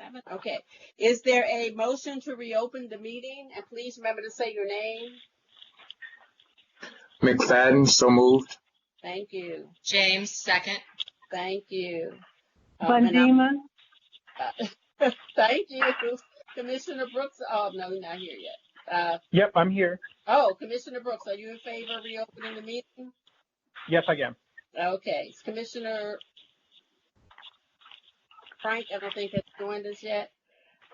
7. Okay. Is there a motion to reopen the meeting? And please remember to say your name. McFadden, so moved. Thank you. James, second. Thank you. Bondima? Thank you. Commissioner Brooks. Oh, no, he's not here yet. Yep, I'm here. Oh, Commissioner Brooks, are you in favor of reopening the meeting? Yes, I am. Okay. Commissioner Frank, I don't think has joined us yet.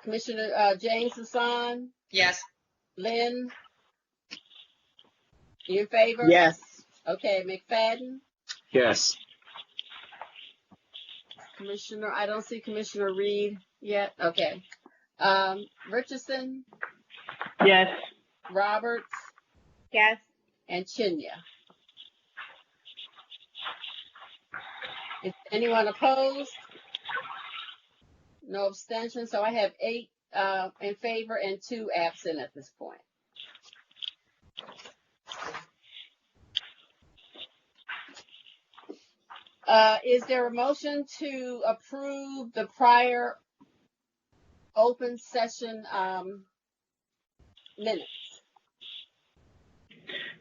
Commissioner James Hassan? Yes. Lynn? You in favor? Yes. Okay. McFadden? Yes. Commissioner, I don't see Commissioner Reed yet. Okay. Richardson? Yes. Roberts? Yes. And Chinya. Is anyone opposed? No abstention. So I have 8 in favor and 2 absent at this point. Is there a motion to approve the prior open session minutes?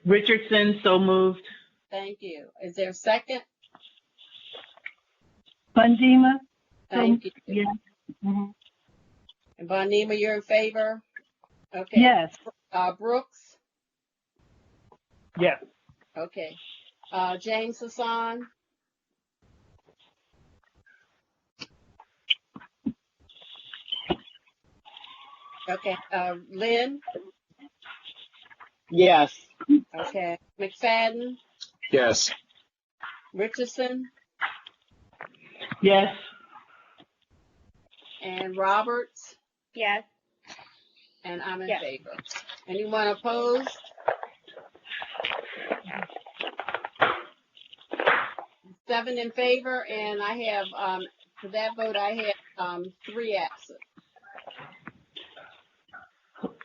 Richardson, so moved. Thank you. Is there a second? Bondima? Thank you. Yes. Mhm. And Bonema, you're in favor? Okay. Yes. Brooks? Yes. Okay. James Hassan? Okay. Lynn? Yes. Okay. McFadden? Yes. Richardson? Yes. And Roberts? Yes. And I'm in Yes. favor. Anyone opposed? Seven in favor, and I have, for that vote, I have 3 absent.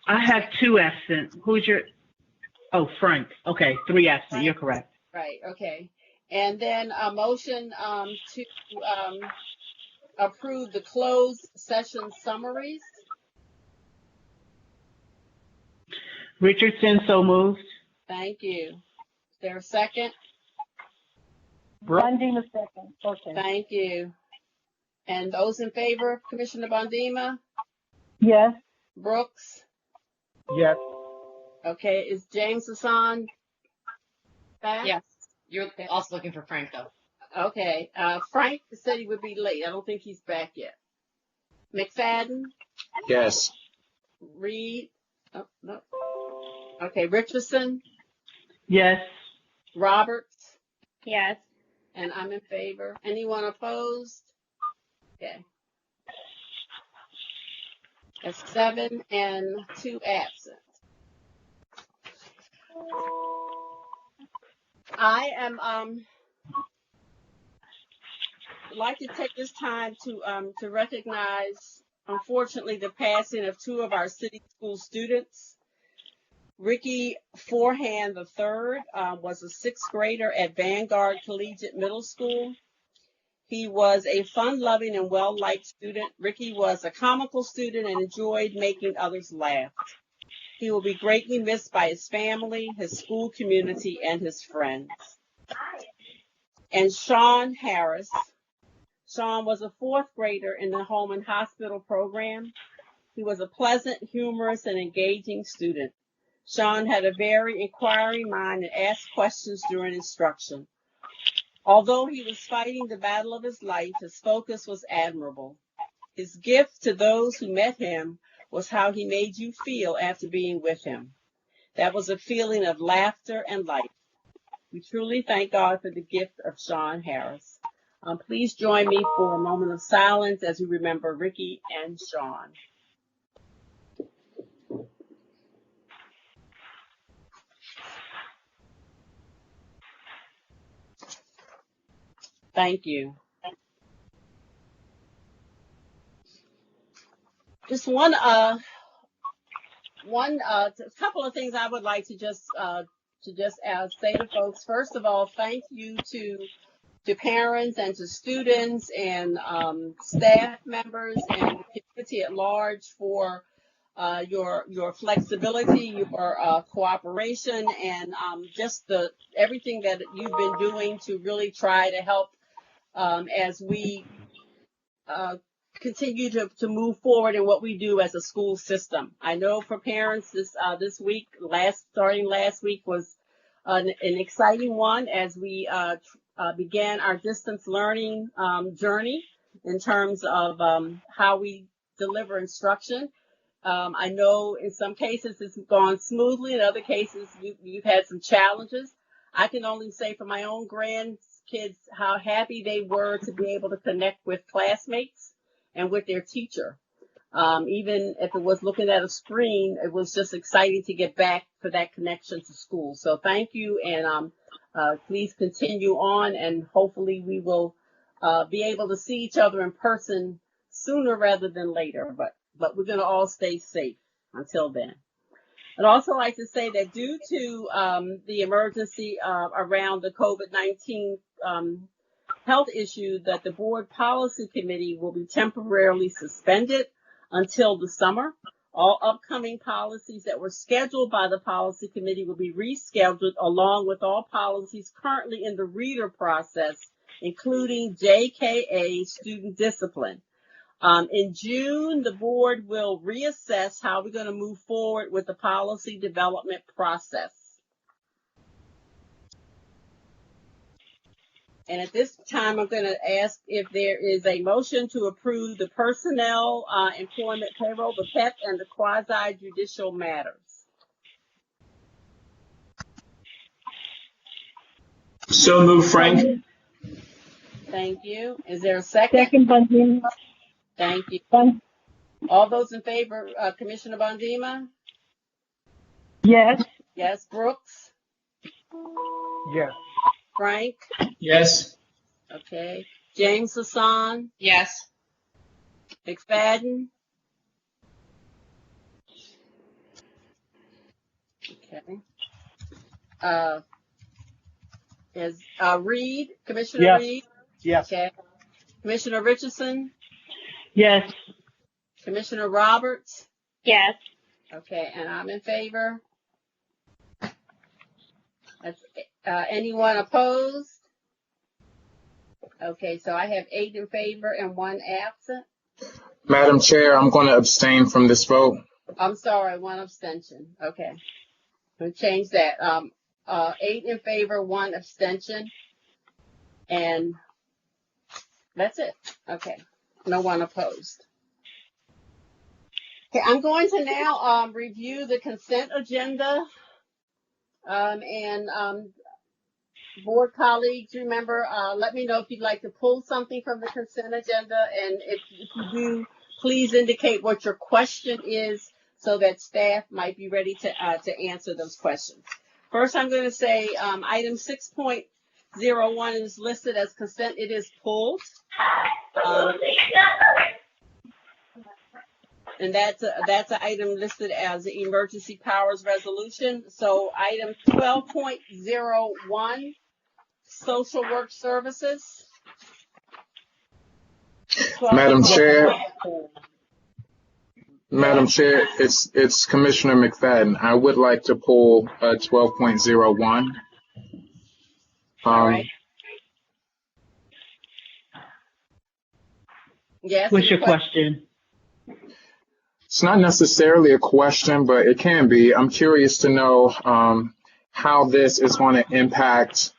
I have 2 absent. Who's your? Oh, Frank. Okay, 3 absent. You're correct. Right, okay. And then a motion to approve the closed session summaries. Richardson, so moved. Thank you. Is there a second? Bondima, second. Okay. Thank you. And those in favor, Commissioner Bondima? Yes. Brooks? Yes. Okay, is James Hassan back? Yes. You're also looking for Frank, though. Okay, Frank said he would be late. I don't think he's back yet. McFadden? Yes. Reed? Oh, no. Okay, Richardson? Yes. Roberts? Yes. And I'm in favor. Anyone opposed? Okay. That's 7 and 2 absent. I am like to take this time to recognize, unfortunately, the passing of 2 of our city school students. Ricky Forehand III was a 6th grader at Vanguard Collegiate Middle School. He was a fun-loving and well-liked student. Ricky was a comical student and enjoyed making others laugh. He will be greatly missed by his family, his school community, and his friends. And Sean Harris. Sean was a 4th grader in the Home and Hospital program. He was a pleasant, humorous, and engaging student. Sean had a very inquiring mind and asked questions during instruction. Although he was fighting the battle of his life, his focus was admirable. His gift to those who met him was how he made you feel after being with him. That was a feeling of laughter and life. We truly thank God for the gift of Sean Harris. Please join me for a moment of silence as we remember Ricky and Sean. Thank you. Just one couple of things I would like to just say to folks. First of all, thank you to to parents and to students and staff members and the community at large for your flexibility, your cooperation, and just everything that you've been doing to really try to help as we continue to move forward in what we do as a school system. I know for parents this week, starting last week was an exciting one as we began our distance learning journey in terms of how we deliver instruction. I know in some cases it's gone smoothly. In other cases, you've had some challenges. I can only say for my own grandkids how happy they were to be able to connect with classmates and with their teacher. Even if it was looking at a screen, it was just exciting to get back for that connection to school. So thank you, and please continue on, and hopefully we will be able to see each other in person sooner rather than later. But we're going to all stay safe until then. I'd also like to say that due to the emergency around the COVID-19 health issue, that the board policy committee will be temporarily suspended until the summer. All upcoming policies that were scheduled by the policy committee will be rescheduled, along with all policies currently in the reader process, including JKA student discipline. In June, the board will reassess how we're going to move forward with the policy development process. And at this time, I'm going to ask if there is a motion to approve the personnel, employment, payroll, the PEP, and the quasi-judicial matters. So moved, Frank. Thank you. Is there a second? Second, Bondima. Thank you. All those in favor, Commissioner Bondima? Yes. Yes. Brooks? Yes. Frank? Yes. Okay. James Hassan? Yes. McFadden? Okay. Is Reed? Commissioner Yes. Reed? Yes. Okay. Commissioner Richardson? Yes. Commissioner Roberts? Yes. Okay, and I'm in favor. That's, anyone opposed? Okay, so I have 8 in favor and 1 absent. Madam Chair, I'm going to abstain from this vote. I'm sorry, 1 abstention. Okay, we'll change that. 8 in favor, 1 abstention, and that's it. Okay, no one opposed. Okay, I'm going to now review the consent agenda. Board colleagues, remember, let me know if you'd like to pull something from the consent agenda. And if you do, please indicate what your question is so that staff might be ready to answer those questions. First, I'm going to say item 6.01 is listed as consent. It is pulled. And that's an item listed as the emergency powers resolution. So item 12.01, social work services. Madam Chair, it's Commissioner McFadden. I would like to pull 12.01. All right. Yes. What's your question? It's not necessarily a question, but it can be. I'm curious to know how this is going to impact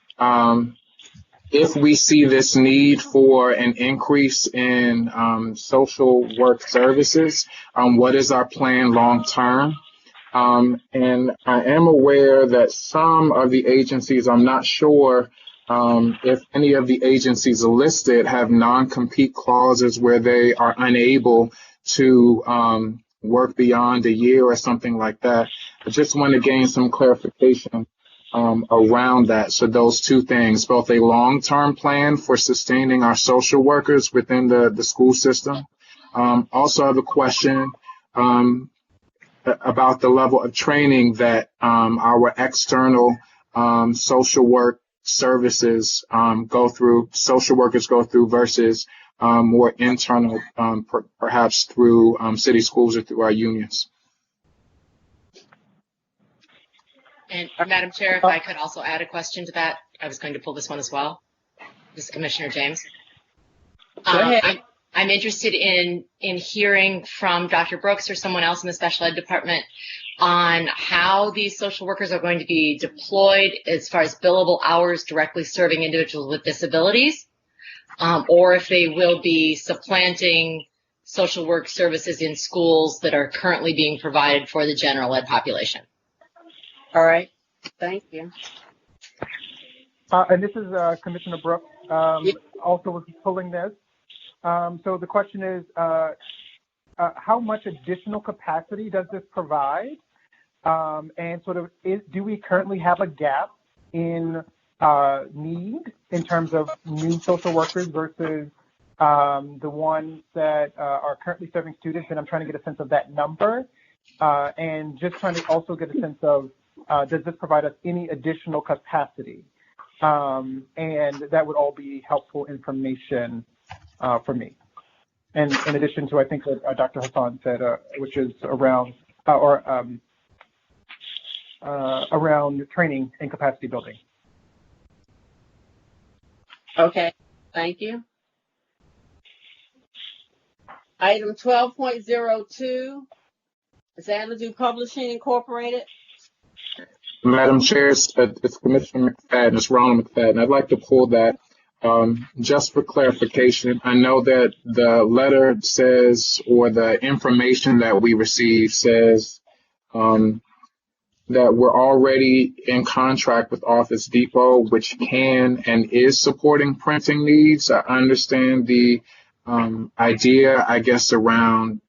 if we see this need for an increase in social work services. What is our plan long term? And I am aware that some of the agencies, I'm not sure if any of the agencies listed have non-compete clauses where they are unable to work beyond a year or something like that. I just want to gain some clarification around that. So those two things, both a long-term plan for sustaining our social workers within the school system. Also I have a question about the level of training that our external social work services social workers go through versus more internal, perhaps through city schools or through our unions. And Madam Chair, if I could also add a question to that, I was going to pull this one as well. This is Commissioner James. Go ahead. I'm interested in hearing from Dr. Brooks or someone else in the special ed department on how these social workers are going to be deployed as far as billable hours directly serving individuals with disabilities, or if they will be supplanting social work services in schools that are currently being provided for the general ed population. All right. Thank you. And this is Commissioner Brooks. Also was pulling this. So the question is, how much additional capacity does this provide? And sort of, do we currently have a gap in need in terms of new social workers versus the ones that are currently serving students? And I'm trying to get a sense of that number, and just trying to also get a sense of, does this provide us any additional capacity? And that would all be helpful information for me. And in addition to, I think what Dr. Hassan said, which is around around training and capacity building. Okay. Thank you. Item 12.02, Xanadu Publishing Incorporated. Madam Chair, it's Commissioner McFadden, it's Ronald McFadden. I'd like to pull that just for clarification. I know that the letter says, or the information that we received says that we're already in contract with Office Depot, which can and is supporting printing needs. I understand the idea, I guess, around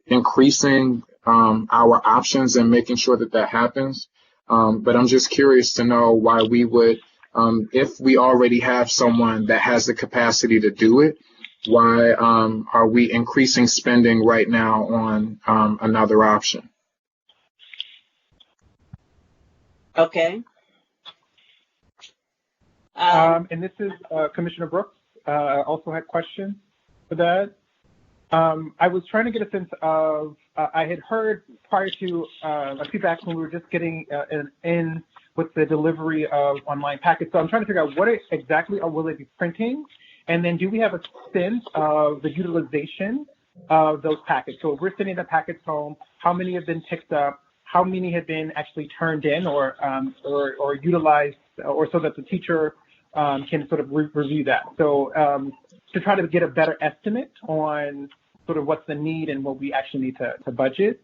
increasing our options and making sure that that happens. But I'm just curious to know why we would, if we already have someone that has the capacity to do it, why are we increasing spending right now on another option? Okay. And this is Commissioner Brooks. I also had questions for that. I was trying to get a sense of, I had heard prior to a feedback when we were just getting in with the delivery of online packets. So I'm trying to figure out what exactly will they be printing? And then do we have a sense of the utilization of those packets? So if we're sending the packets home, how many have been picked up? How many have been actually turned in or utilized, or so that the teacher can sort of review that? So to try to get a better estimate on sort of what's the need and what we actually need to budget,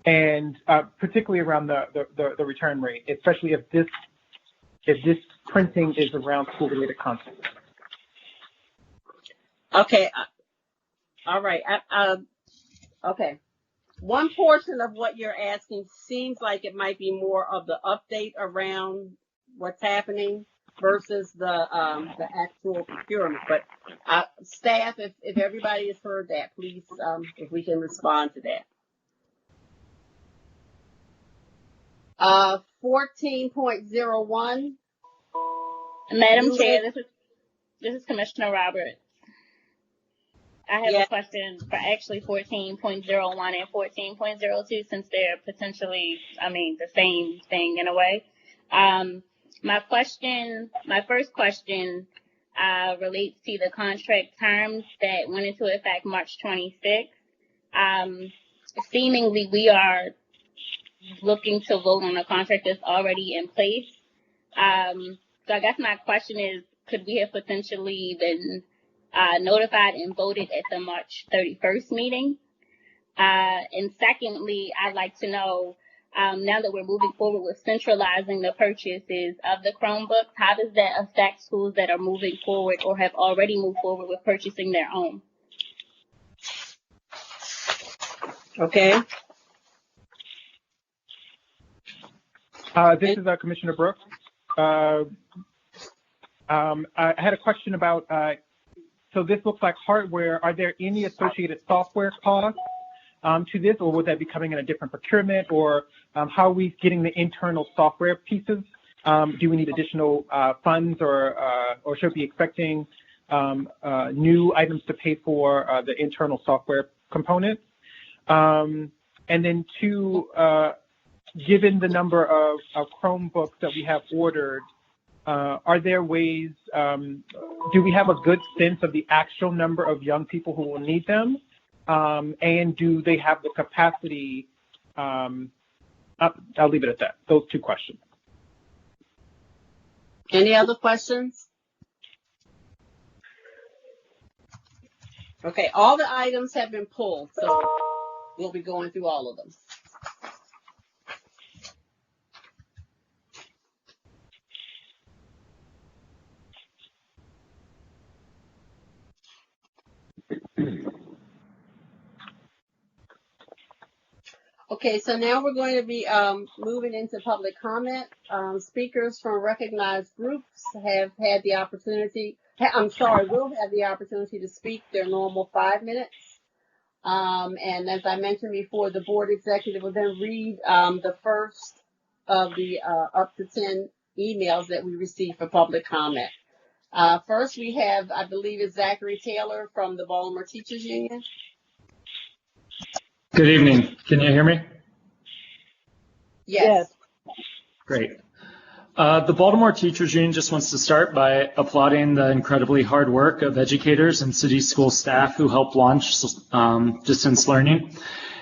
and particularly around the return rate, especially if this printing is around school-related content. Okay. All right. Okay. One portion of what you're asking seems like it might be more of the update around what's happening versus the actual procurement. But staff, if everybody has heard that, please, if we can respond to that. 14.01. Madam Chair, this is Commissioner Roberts. I have a question for actually 14.01 and 14.02, since they're potentially, the same thing in a way. My first question relates to the contract terms that went into effect March 26th. Seemingly, we are looking to vote on a contract that's already in place. So I guess my question is, could we have potentially been notified and voted at the March 31st meeting? And secondly, I'd like to know, now that we're moving forward with centralizing the purchases of the Chromebooks, how does that affect schools that are moving forward or have already moved forward with purchasing their own? Okay. This is Commissioner Brooks. I had a question about, so this looks like hardware. Are there any associated software costs to this, or would that be coming in a different procurement, or how are we getting the internal software pieces Do we need additional funds, or should we be expecting new items to pay for the internal software component? And then two, given the number of Chromebooks that we have ordered, are there ways, do we have a good sense of the actual number of young people who will need them? And do they have the capacity? I'll leave it at that. Those two questions. Any other questions? Okay, all the items have been pulled, so we'll be going through all of them. Okay, so now we're going to be moving into public comment. Speakers from recognized groups have had the opportunity, will have the opportunity to speak their normal 5 minutes. And as I mentioned before, the board executive will then read the first of the up to 10 emails that we received for public comment. First, we have, I believe, it's Zachary Taylor from the Baltimore Teachers Union. Good evening. Can you hear me? Yes. Great. The Baltimore Teachers Union just wants to start by applauding the incredibly hard work of educators and city school staff who helped launch distance learning.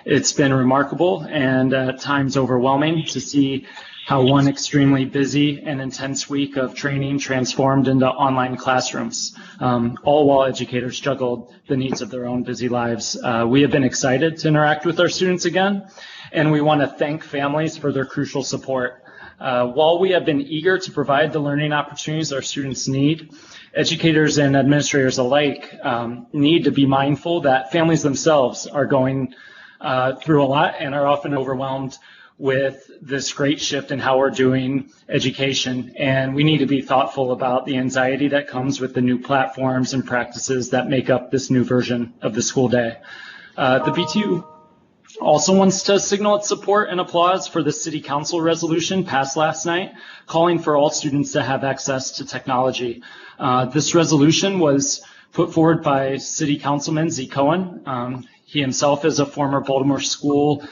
It's been remarkable and at times overwhelming to see how one extremely busy and intense week of training transformed into online classrooms, all while educators juggled the needs of their own busy lives. We have been excited to interact with our students again, and we want to thank families for their crucial support. While we have been eager to provide the learning opportunities our students need, educators and administrators alike need to be mindful that families themselves are going through a lot and are often overwhelmed with this great shift in how we're doing education. And we need to be thoughtful about the anxiety that comes with the new platforms and practices that make up this new version of the school day. The BTU also wants to signal its support and applause for the City Council resolution passed last night, calling for all students to have access to technology. This resolution was put forward by City Councilman Z. Cohen. He himself is a former Baltimore school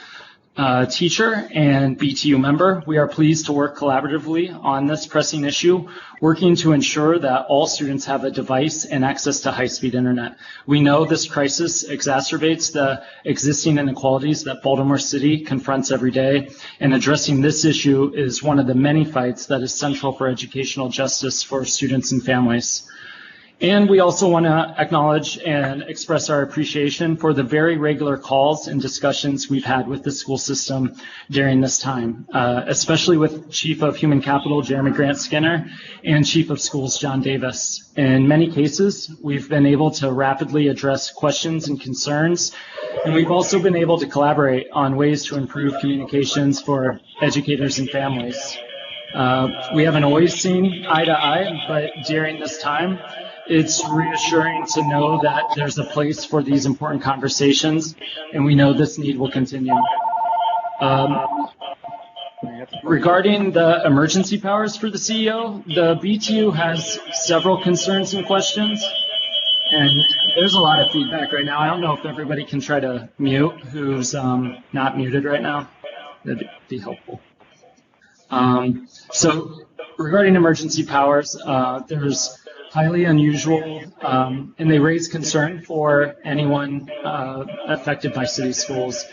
teacher and BTU member. We are pleased to work collaboratively on this pressing issue, working to ensure that all students have a device and access to high-speed internet. We know this crisis exacerbates the existing inequalities that Baltimore City confronts every day, and addressing this issue is one of the many fights that is central for educational justice for students and families. And we also want to acknowledge and express our appreciation for the very regular calls and discussions we've had with the school system during this time, especially with Chief of Human Capital, Jeremy Grant Skinner, and Chief of Schools, John Davis. In many cases, we've been able to rapidly address questions and concerns, and we've also been able to collaborate on ways to improve communications for educators and families. We haven't always seen eye to eye, but during this time, it's reassuring to know that there's a place for these important conversations, and we know this need will continue. Regarding the emergency powers for the CEO, the BTU has several concerns and questions, and there's a lot of feedback right now. I don't know if everybody can try to mute who's not muted right now. That'd be helpful. So regarding emergency powers, there's highly unusual, and they raise concern for anyone affected by city schools.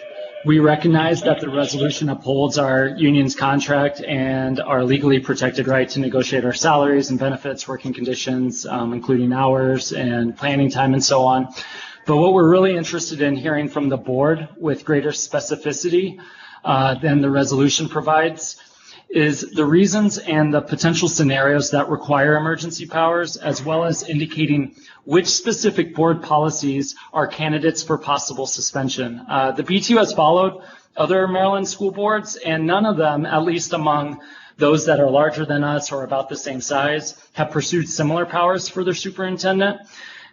We recognize that the resolution upholds our union's contract and our legally protected right to negotiate our salaries and benefits, working conditions, including hours and planning time and so on. But what we're really interested in hearing from the board with greater specificity than the resolution provides is the reasons and the potential scenarios that require emergency powers, as well as indicating which specific board policies are candidates for possible suspension. The BTU has followed other Maryland school boards, and none of them, at least among those that are larger than us or about the same size, have pursued similar powers for their superintendent.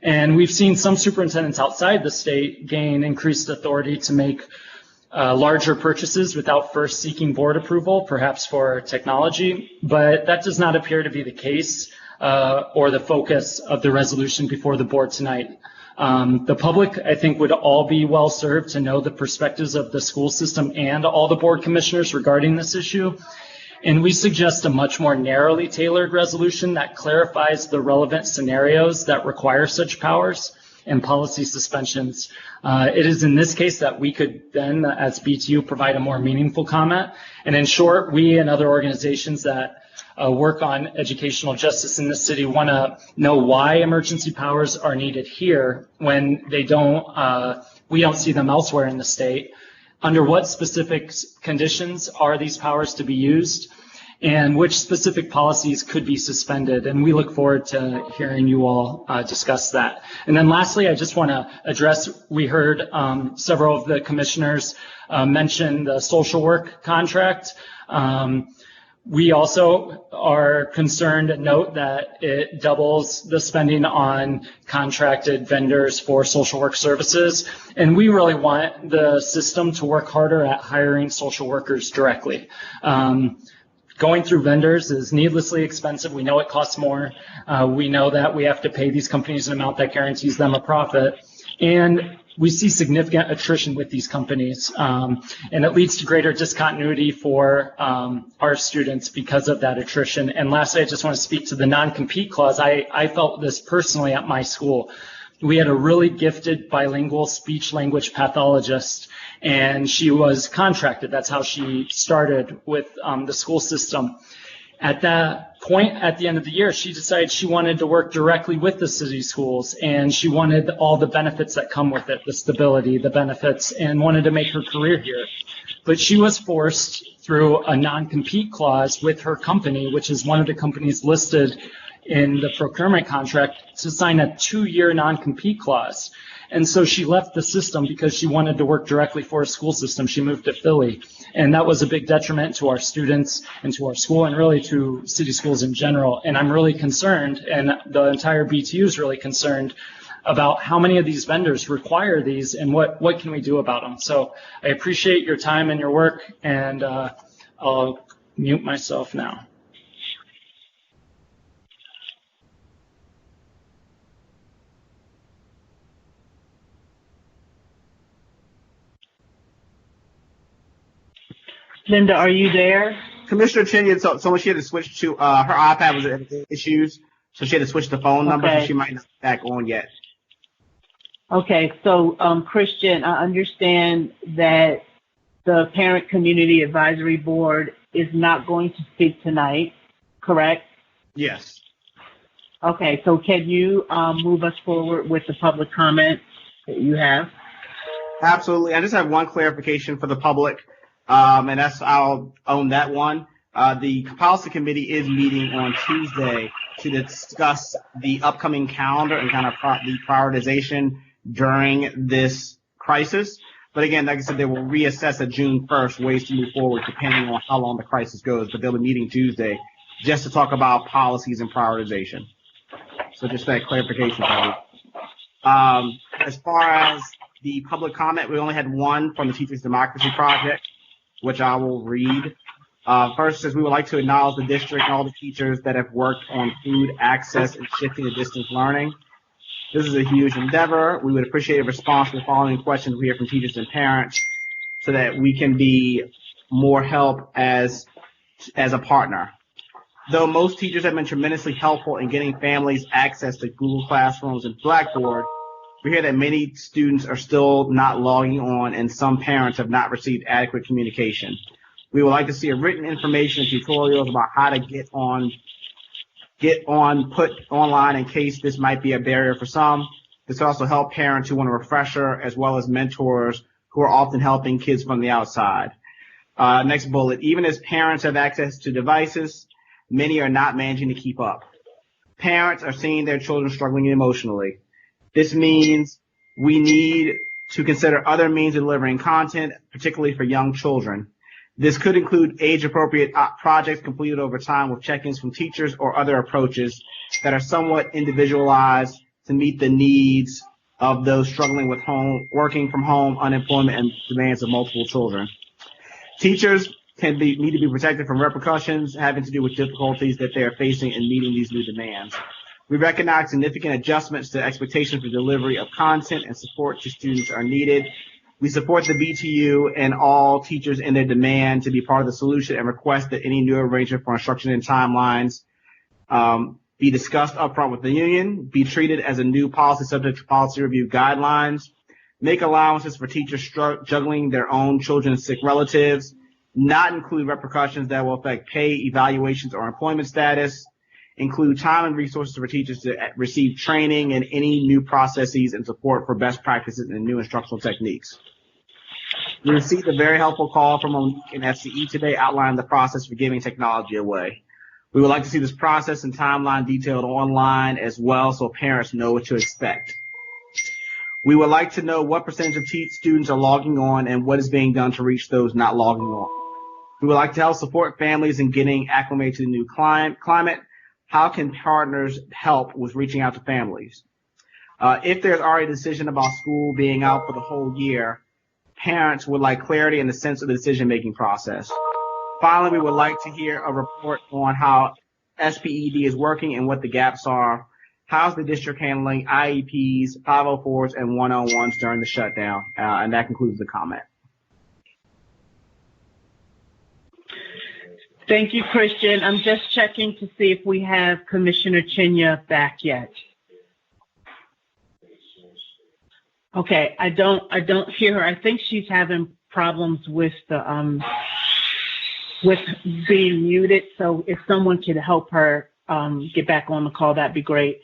And we've seen some superintendents outside the state gain increased authority to make larger purchases without first seeking board approval, perhaps for technology, but that does not appear to be the case or the focus of the resolution before the board tonight. The public, I think, would all be well served to know the perspectives of the school system and all the board commissioners regarding this issue. And we suggest a much more narrowly tailored resolution that clarifies the relevant scenarios that require such powers and policy suspensions. It is in this case that we could then, as BTU, provide a more meaningful comment. And in short, we and other organizations that work on educational justice in the city want to know why emergency powers are needed here when they don't, we don't see them elsewhere in the state. Under what specific conditions are these powers to be used, and which specific policies could be suspended? And we look forward to hearing you all discuss that. And then lastly, I just want to address, we heard several of the commissioners mention the social work contract. We also are concerned and note that it doubles the spending on contracted vendors for social work services. And we really want the system to work harder at hiring social workers directly. Going through vendors is needlessly expensive. We know it costs more. We know that we have to pay these companies an amount that guarantees them a profit. And we see significant attrition with these companies, and it leads to greater discontinuity for our students because of that attrition. And lastly, I just want to speak to the non-compete clause. I felt this personally at my school. We had a really gifted bilingual speech-language pathologist, and she was contracted. That's how she started with the school system. At that point, at the end of the year, she decided she wanted to work directly with the city schools, and she wanted all the benefits that come with it, the stability, the benefits, and wanted to make her career here. But she was forced through a non-compete clause with her company, which is one of the companies listed in the procurement contract, to sign a 2-year non-compete clause. And so she left the system because she wanted to work directly for a school system. She moved to Philly. And that was a big detriment to our students and to our school and really to city schools in general. And I'm really concerned, and the entire BTU is really concerned about how many of these vendors require these and what can we do about them. So I appreciate your time and your work, and I'll mute myself now. Linda, are you there? Commissioner Chin, so she had to switch to her iPad was having issues, so she had to switch the phone number, so she might not be back on yet. Okay, so Christian, I understand that the Parent Community Advisory Board is not going to speak tonight, correct? Yes. Okay, so can you move us forward with the public comment that you have? Absolutely. I just have one clarification for the public. And I'll own that one. The policy committee is meeting on Tuesday to discuss the upcoming calendar and kind of the prioritization during this crisis. But again, like I said, they will reassess at June 1st ways to move forward depending on how long the crisis goes. But they'll be meeting Tuesday just to talk about policies and prioritization. So just that clarification. As far as the public comment, we only had one from the Teachers Democracy Project, which I will read. First says, we would like to acknowledge the district and all the teachers that have worked on food access and shifting to distance learning. This is a huge endeavor. We would appreciate a response to the following questions we hear from teachers and parents so that we can be more help as a partner. Though most teachers have been tremendously helpful in getting families access to Google Classrooms and Blackboard, we hear that many students are still not logging on and some parents have not received adequate communication. We would like to see a written information and tutorials about how to get put online in case this might be a barrier for some. This will also help parents who want a refresher as well as mentors who are often helping kids from the outside. Next bullet, even as parents have access to devices, many are not managing to keep up. Parents are seeing their children struggling emotionally. This means we need to consider other means of delivering content, particularly for young children. This could include age-appropriate projects completed over time with check-ins from teachers or other approaches that are somewhat individualized to meet the needs of those struggling with working from home, unemployment, and demands of multiple children. Teachers need to be protected from repercussions having to do with difficulties that they are facing in meeting these new demands. We recognize significant adjustments to expectations for delivery of content and support to students are needed. We support the BTU and all teachers in their demand to be part of the solution and request that any new arrangement for instruction and timelines be discussed upfront with the union, be treated as a new policy subject to policy review guidelines, make allowances for teachers juggling their own children's sick relatives, not include repercussions that will affect pay, evaluations, or employment status, include time and resources for teachers to receive training and any new processes and support for best practices and new instructional techniques. We received a very helpful call from Monique and FCE today outlining the process for giving technology away. We would like to see this process and timeline detailed online as well so parents know what to expect. We would like to know what percentage of students are logging on and what is being done to reach those not logging on. We would like to help support families in getting acclimated to the new climate. How can partners help with reaching out to families? If there's already a decision about school being out for the whole year, parents would like clarity in the sense of the decision-making process. Finally, we would like to hear a report on how SPED is working and what the gaps are. How's the district handling IEPs, 504s, and 101s during the shutdown? And that concludes the comment. Thank you, Christian. I'm just checking to see if we have Commissioner Chinya back yet. Okay, I don't hear her. I think she's having problems with the with being muted. So if someone could help her get back on the call, that'd be great.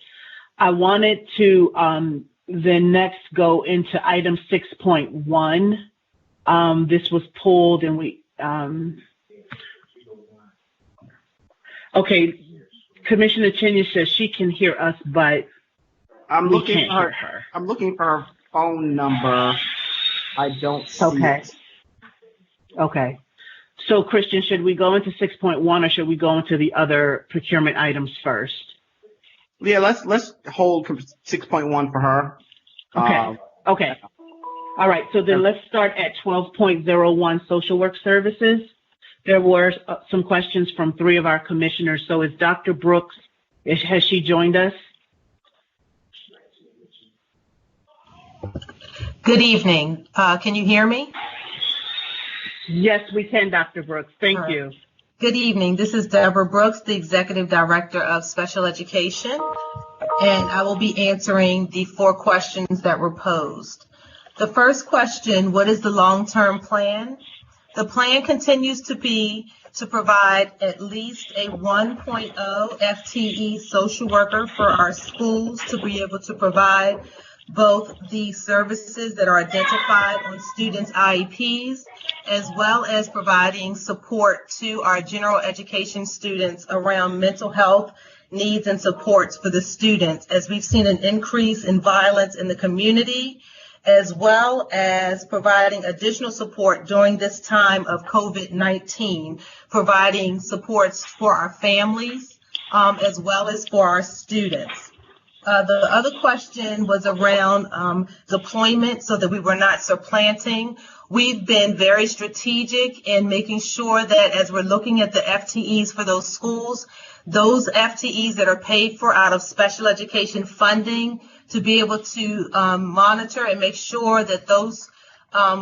I wanted to then next go into item 6.1. This was pulled and we okay. Commissioner Chinya says she can hear us, but I'm we looking can't for hear her. I'm looking for her phone number. I don't see it. Okay. So, Christian, should we go into 6.1 or should we go into the other procurement items first? Yeah, let's hold 6.1 for her. Okay. Okay. All right. So then let's start at 12.01 social work services. There were some questions from 3 of our commissioners. So is Dr. Brooks, has she joined us? Good evening. Can you hear me? Yes, we can, Dr. Brooks. Thank you. Good evening. This is Deborah Brooks, the Executive Director of Special Education, and I will be answering the 4 questions that were posed. The first question, what is the long-term plan? The plan continues to be to provide at least a 1.0 FTE social worker for our schools to be able to provide both the services that are identified on students' IEPs, as well as providing support to our general education students around mental health needs and supports for the students, as we've seen an increase in violence in the community, as well as providing additional support during this time of COVID-19, providing supports for our families, as well as for our students. The other question was around deployment so that we were not supplanting. We've been very strategic in making sure that as we're looking at the FTEs for those schools, those FTEs that are paid for out of special education funding, to be able to monitor and make sure that those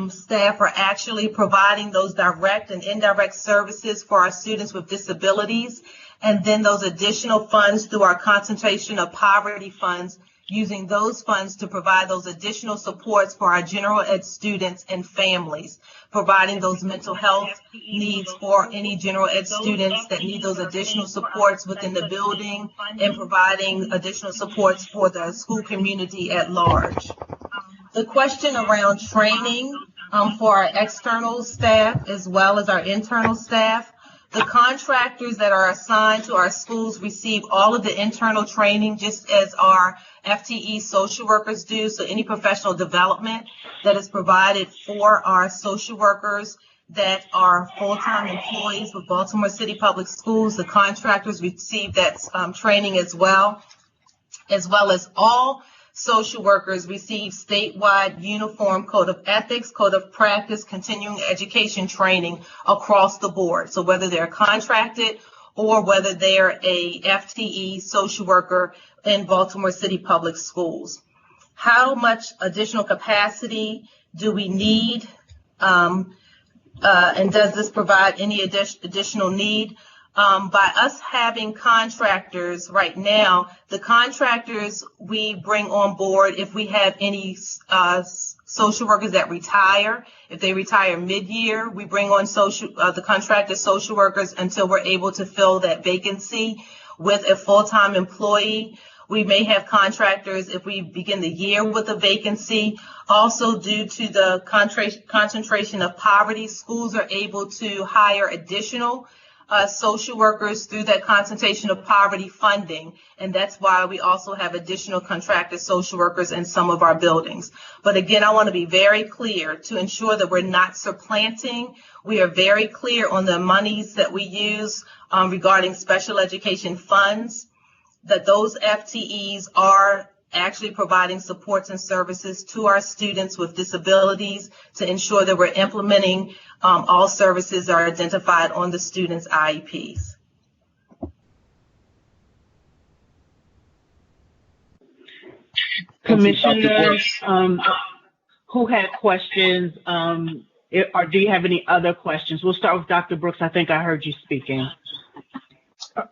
staff are actually providing those direct and indirect services for our students with disabilities. And then those additional funds through our concentration of poverty funds, using those funds to provide those additional supports for our general ed students and families, providing those mental health needs for any general ed students that need those additional supports within the building, and providing additional supports for the school community at large. The question around training for our external staff as well as our internal staff, the contractors that are assigned to our schools receive all of the internal training just as our FTE social workers do. So any professional development that is provided for our social workers that are full-time employees with Baltimore City Public Schools, the contractors receive that training as well as all social workers receive statewide uniform code of ethics, code of practice, continuing education training across the board. So whether they're contracted or whether they're a FTE social worker in Baltimore City Public Schools. How much additional capacity do we need? And does this provide any additional need? By us having contractors right now, the contractors we bring on board if we have any social workers that retire. If they retire mid-year, we bring on the contracted social workers until we're able to fill that vacancy with a full-time employee. We may have contractors if we begin the year with a vacancy. Also, due to the concentration of poverty, schools are able to hire additional social workers through that concentration of poverty funding. And that's why we also have additional contracted social workers in some of our buildings. But again, I want to be very clear to ensure that we're not supplanting. We are very clear on the monies that we use regarding special education funds, that those FTEs are actually providing supports and services to our students with disabilities to ensure that we're implementing all services are identified on the students' IEPs. Commissioners who had questions, or do you have any other questions? We'll start with Dr. Brooks. I think I heard you speaking.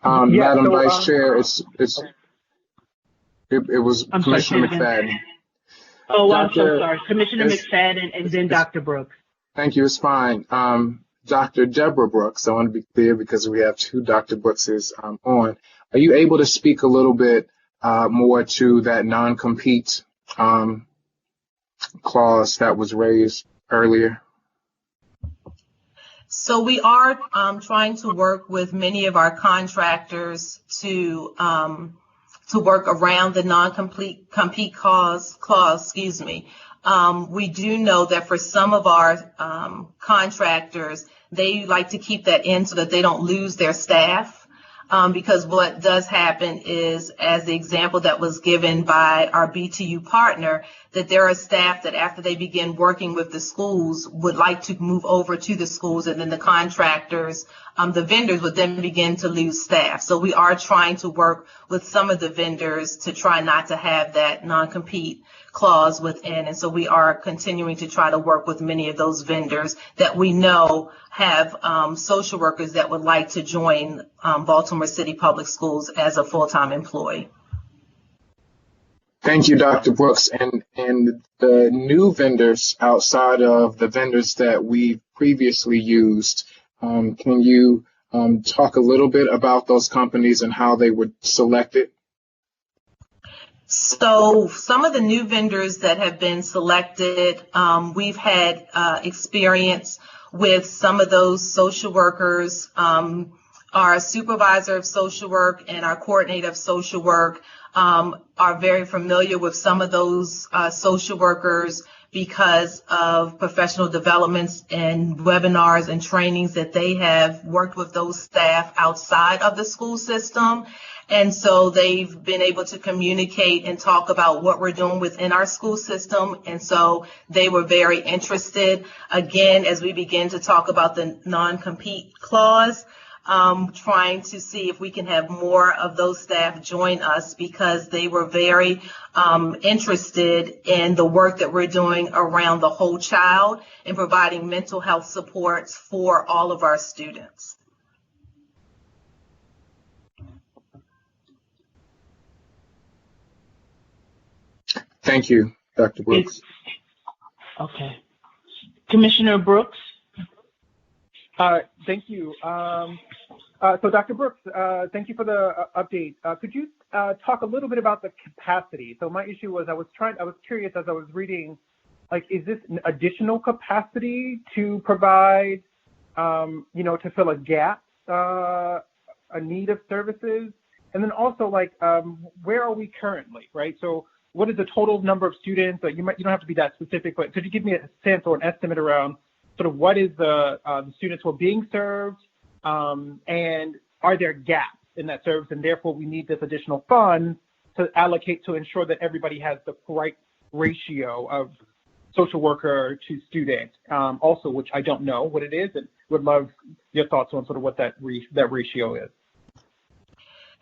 Madam Vice Chair, it was Commissioner McFadden. Oh, I'm so sorry. Commissioner McFadden and then Dr. Brooks. Thank you. It's fine. Dr. Deborah Brooks, I want to be clear because we have two Dr. Brookses on. Are you able to speak a little bit more to that non-compete clause that was raised earlier? So we are trying to work with many of our contractors to work around the non-compete clause. We do know that for some of our contractors, they like to keep that in so that they don't lose their staff. Because what does happen is, as the example that was given by our BTU partner, that there are staff that after they begin working with the schools would like to move over to the schools, and then the contractors, the vendors would then begin to lose staff. So we are trying to work with some of the vendors to try not to have that non-compete clause within. And so we are continuing to try to work with many of those vendors that we know have social workers that would like to join Baltimore City Public Schools as a full-time employee. Thank you, Dr. Brooks. And the new vendors outside of the vendors that we previously used, can you talk a little bit about those companies and how they were selected? So some of the new vendors that have been selected, we've had experience with some of those social workers. Our supervisor of social work and our coordinator of social work are very familiar with some of those social workers because of professional developments and webinars and trainings that they have worked with those staff outside of the school system. And so they've been able to communicate and talk about what we're doing within our school system. And so they were very interested. Again, as we begin to talk about the non-compete clause, trying to see if we can have more of those staff join us because they were very interested in the work that we're doing around the whole child and providing mental health supports for all of our students. Thank you, Dr. Brooks. Okay. Commissioner Brooks? Thank you. So Dr. Brooks, thank you for the update. Could you talk a little bit about the capacity? So my issue was I was curious as I was reading, like, is this an additional capacity to provide, to fill a gap, a need of services? And then also, like, where are we currently, right? So what is the total number of students? You don't have to be that specific, but could you give me a sense or an estimate around sort of what is the students who are being served, and are there gaps in that service, and therefore we need this additional fund to allocate to ensure that everybody has the right ratio of social worker to student, also, which I don't know what it is, and would love your thoughts on sort of what that ratio is.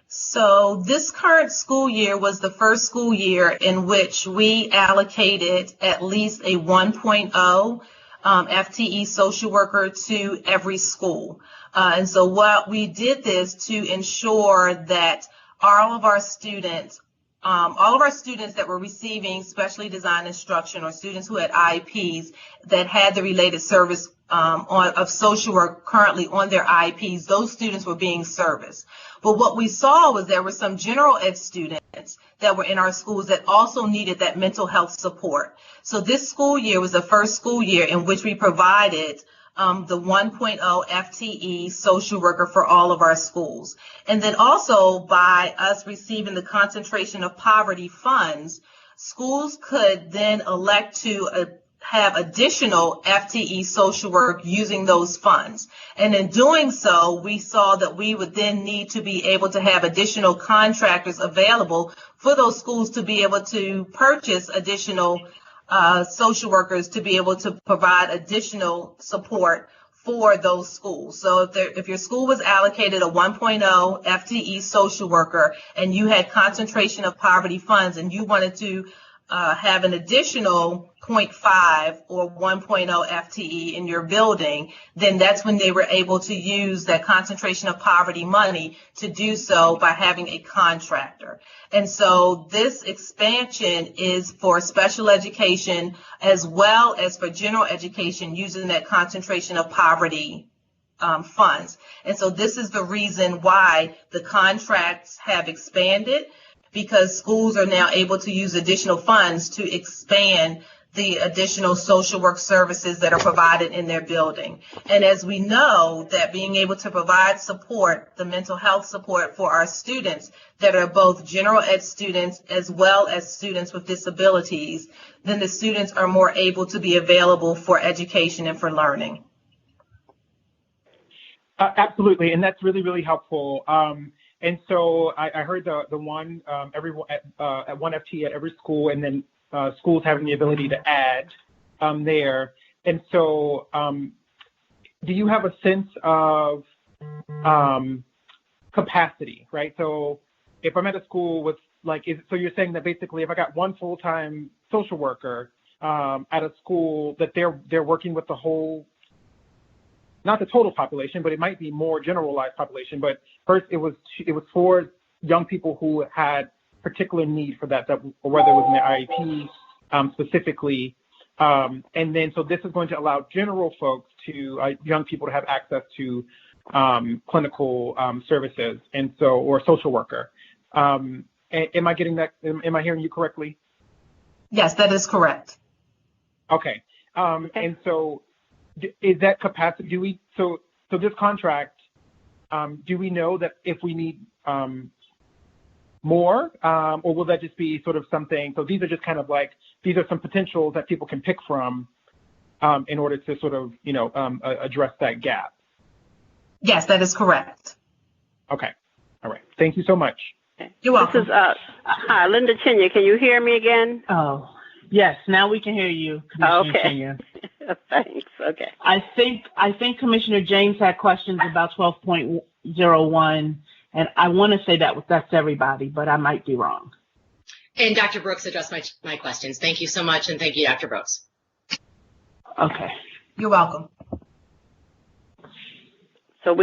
So this current school year was the first school year in which we allocated at least a 1.0 FTE social worker to every school. And so what we did this to ensure that all of our students that were receiving specially designed instruction, or students who had IEPs that had the related service of social work currently on their IEPs, those students were being serviced. But what we saw was there were some general ed students that were in our schools that also needed that mental health support. So this school year was the first school year in which we provided the 1.0 FTE social worker for all of our schools. And then also, by us receiving the concentration of poverty funds, schools could then elect to have additional FTE social work using those funds. And in doing so, we saw that we would then need to be able to have additional contractors available for those schools to be able to purchase additional social workers to be able to provide additional support for those schools. So if your school was allocated a 1.0 FTE social worker and you had concentration of poverty funds and you wanted to have an additional 0.5 or 1.0 FTE in your building, then that's when they were able to use that concentration of poverty money to do so by having a contractor. And so this expansion is for special education as well as for general education using that concentration of poverty funds. And so this is the reason why the contracts have expanded, because schools are now able to use additional funds to expand the additional social work services that are provided in their building. And as we know that being able to provide support, the mental health support for our students that are both general ed students as well as students with disabilities, then the students are more able to be available for education and for learning. Absolutely, and that's really, really helpful. And so I heard the one everyone at one FT at every school, and then schools having the ability to add there. And so, do you have a sense of capacity, right? So, if I'm at a school with so you're saying that basically, if I got one full-time social worker at a school, that they're working with the whole. Not the total population, but it might be more generalized population. But first, it was for young people who had particular need for that or whether it was in their IEP specifically. And then, so this is going to allow general folks young people to have access to clinical services, and so, or social worker. Am I getting that? Am I hearing you correctly? Yes, that is correct. Okay. And so, is that capacity? So this contract, do we know that if we need more, or will that just be sort of something? So these are just kind of these are some potentials that people can pick from in order to sort of address that gap. Yes, that is correct. Okay. All right. Thank you so much. You're welcome. This is hi, Linda Chinya. Can you hear me again? Oh, yes. Now we can hear you, Commissioner Chinya. Thanks. Okay. I think Commissioner James had questions about 12.01, and I want to say that's everybody, but I might be wrong. And Dr. Brooks addressed my questions. Thank you so much, and thank you, Dr. Brooks. Okay. You're welcome. So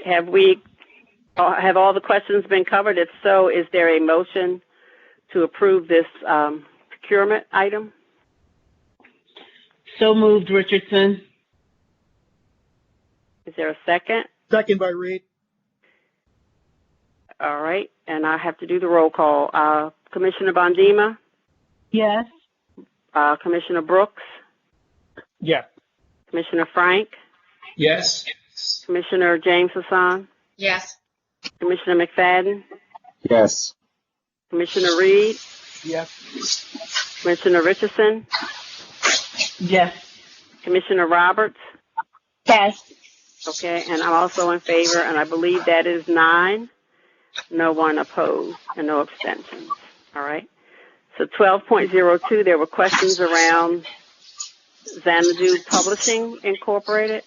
have all the questions been covered? If so, is there a motion to approve this procurement item? So moved, Richardson. Is there a second? Second by Reed. All right, and I have to do the roll call. Commissioner Bondima? Yes. Commissioner Brooks? Yes. Commissioner Frank? Yes. Commissioner James Hassan? Yes. Commissioner McFadden? Yes. Commissioner Reed? Yes. Commissioner Richardson? Yes. Commissioner Roberts? Yes. Okay, and I'm also in favor, and I believe that is 9. no one opposed, and no abstentions. All right. So 12.02, there were questions around Xanadu Publishing Incorporated.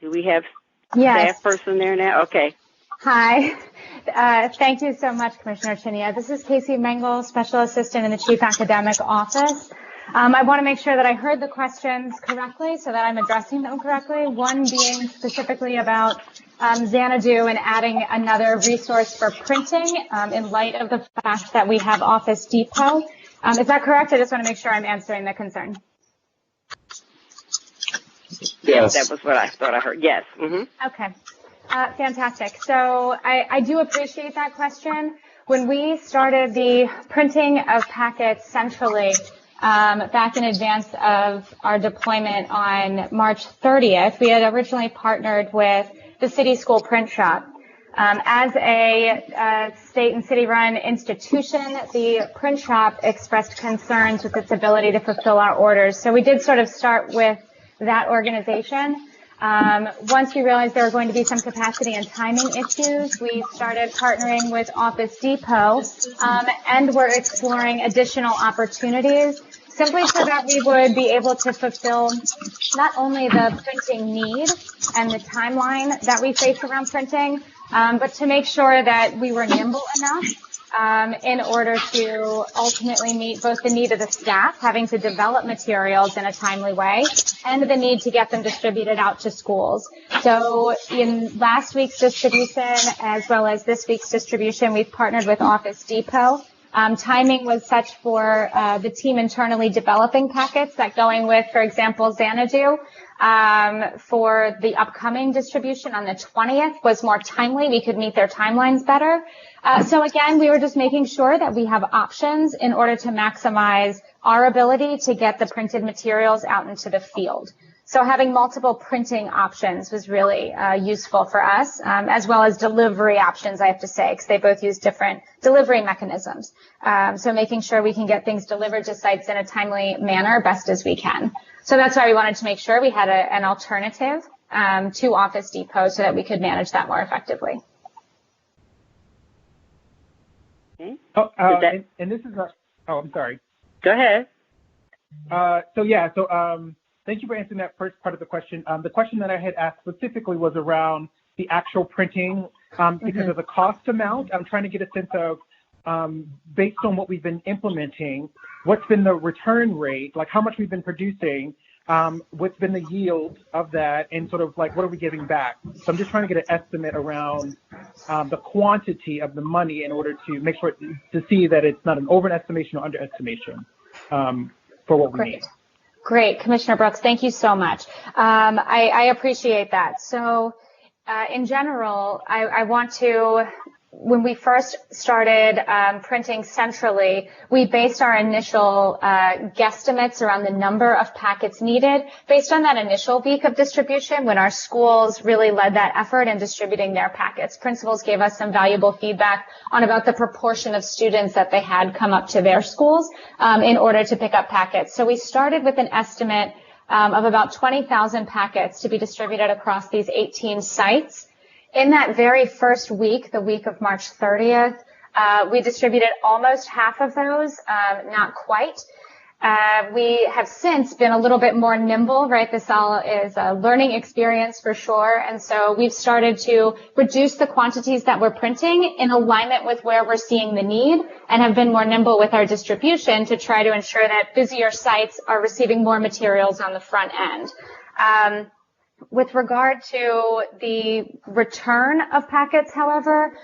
Do we have Yes. staff person there now? Okay. Hi. Thank you so much, Commissioner Chinia. This is Casey Mengel, Special Assistant in the Chief Academic Office. I want to make sure that I heard the questions correctly so that I'm addressing them correctly. One being specifically about Xanadu and adding another resource for printing in light of the fact that we have Office Depot. Is that correct? I just want to make sure I'm answering the concern. Yes, that was what I thought I heard. Yes. Mm-hmm. Okay. Fantastic. So I do appreciate that question. When we started the printing of packets centrally back in advance of our deployment on March 30th, we had originally partnered with the City School Print Shop. As a state and city-run institution, the print shop expressed concerns with its ability to fulfill our orders. So we did sort of start with that organization. Once we realized there were going to be some capacity and timing issues, we started partnering with Office Depot, and we're exploring additional opportunities simply so that we would be able to fulfill not only the printing need and the timeline that we face around printing, but to make sure that we were nimble enough in order to ultimately meet both the need of the staff having to develop materials in a timely way and the need to get them distributed out to schools. So in last week's distribution as well as this week's distribution, we've partnered with Office Depot. Timing was such for the team internally developing packets that going with, for example, Xanadu for the upcoming distribution on the 20th was more timely. We could meet their timelines better. So again, we were just making sure that we have options in order to maximize our ability to get the printed materials out into the field. So having multiple printing options was really useful for us, as well as delivery options, I have to say, because they both use different delivery mechanisms. So making sure we can get things delivered to sites in a timely manner best as we can. So that's why we wanted to make sure we had an alternative to Office Depot so that we could manage that more effectively. Okay. And this is I'm sorry. Go ahead. Thank you for answering that first part of the question. The question that I had asked specifically was around the actual printing because of the cost amount. I'm trying to get a sense of, based on what we've been implementing, what's been the return rate, like how much we've been producing, what's been the yield of that, and sort of like what are we giving back? So I'm just trying to get an estimate around the quantity of the money in order to make sure to see that it's not an overestimation or underestimation for what we need. Great, Commissioner Brooks, thank you so much. I appreciate that. So in general, I want to, when we first started printing centrally, we based our initial guesstimates around the number of packets needed based on that initial week of distribution when our schools really led that effort in distributing their packets. Principals gave us some valuable feedback on about the proportion of students that they had come up to their schools in order to pick up packets. So we started with an estimate of about 20,000 packets to be distributed across these 18 sites. In that very first week, the week of March 30th, we distributed almost half of those, not quite. We have since been a little bit more nimble, right? This all is a learning experience for sure. And so we've started to reduce the quantities that we're printing in alignment with where we're seeing the need and have been more nimble with our distribution to try to ensure that busier sites are receiving more materials on the front end. With regard to the return of packets, however,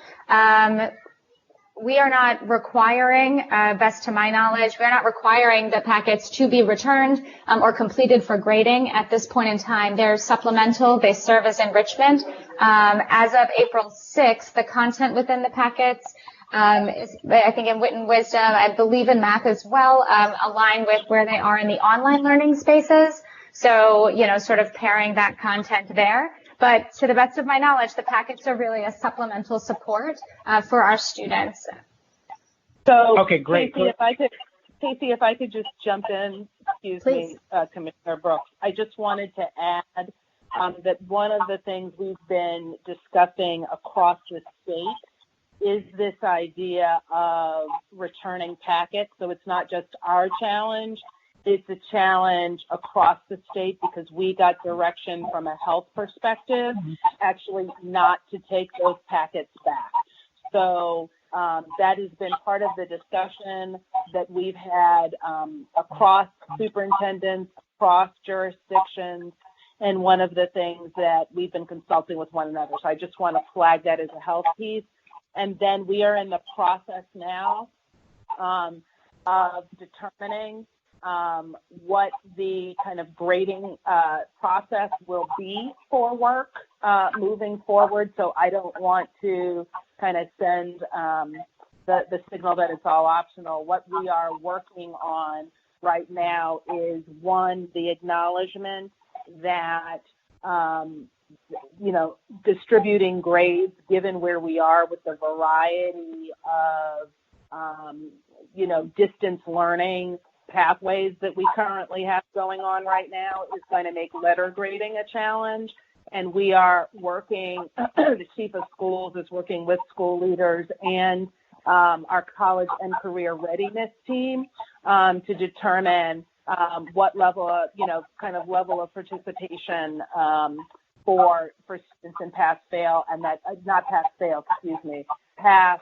we are not requiring, best to my knowledge, we are not requiring the packets to be returned or completed for grading at this point in time. They're supplemental. They serve as enrichment. As of April 6th, the content within the packets is, I think in wit and wisdom, I believe in math as well, align with where they are in the online learning spaces. So, you know, sort of pairing that content there. But to the best of my knowledge, the packets are really a supplemental support for our students. So, okay, great. Casey, if I could just jump in excuse Please. me, Commissioner Brooks. I just wanted to add that one of the things we've been discussing across the state is this idea of returning packets. So it's not just our challenge, it's a challenge across the state because we got direction from a health perspective, actually not to take those packets back. So that has been part of the discussion that we've had across superintendents, across jurisdictions, and one of the things that we've been consulting with one another. So I just want to flag that as a health piece. And then we are in the process now of determining what the kind of grading process will be for work moving forward. So I don't want to kind of send the signal that it's all optional. What we are working on right now is, one, the acknowledgement that distributing grades, given where we are with the variety of distance learning pathways that we currently have going on right now, is going to make letter grading a challenge. And we are working, the chief of schools is working with school leaders and our college and career readiness team to determine what level of, level of participation for students in pass-fail, and that, not pass-fail, pass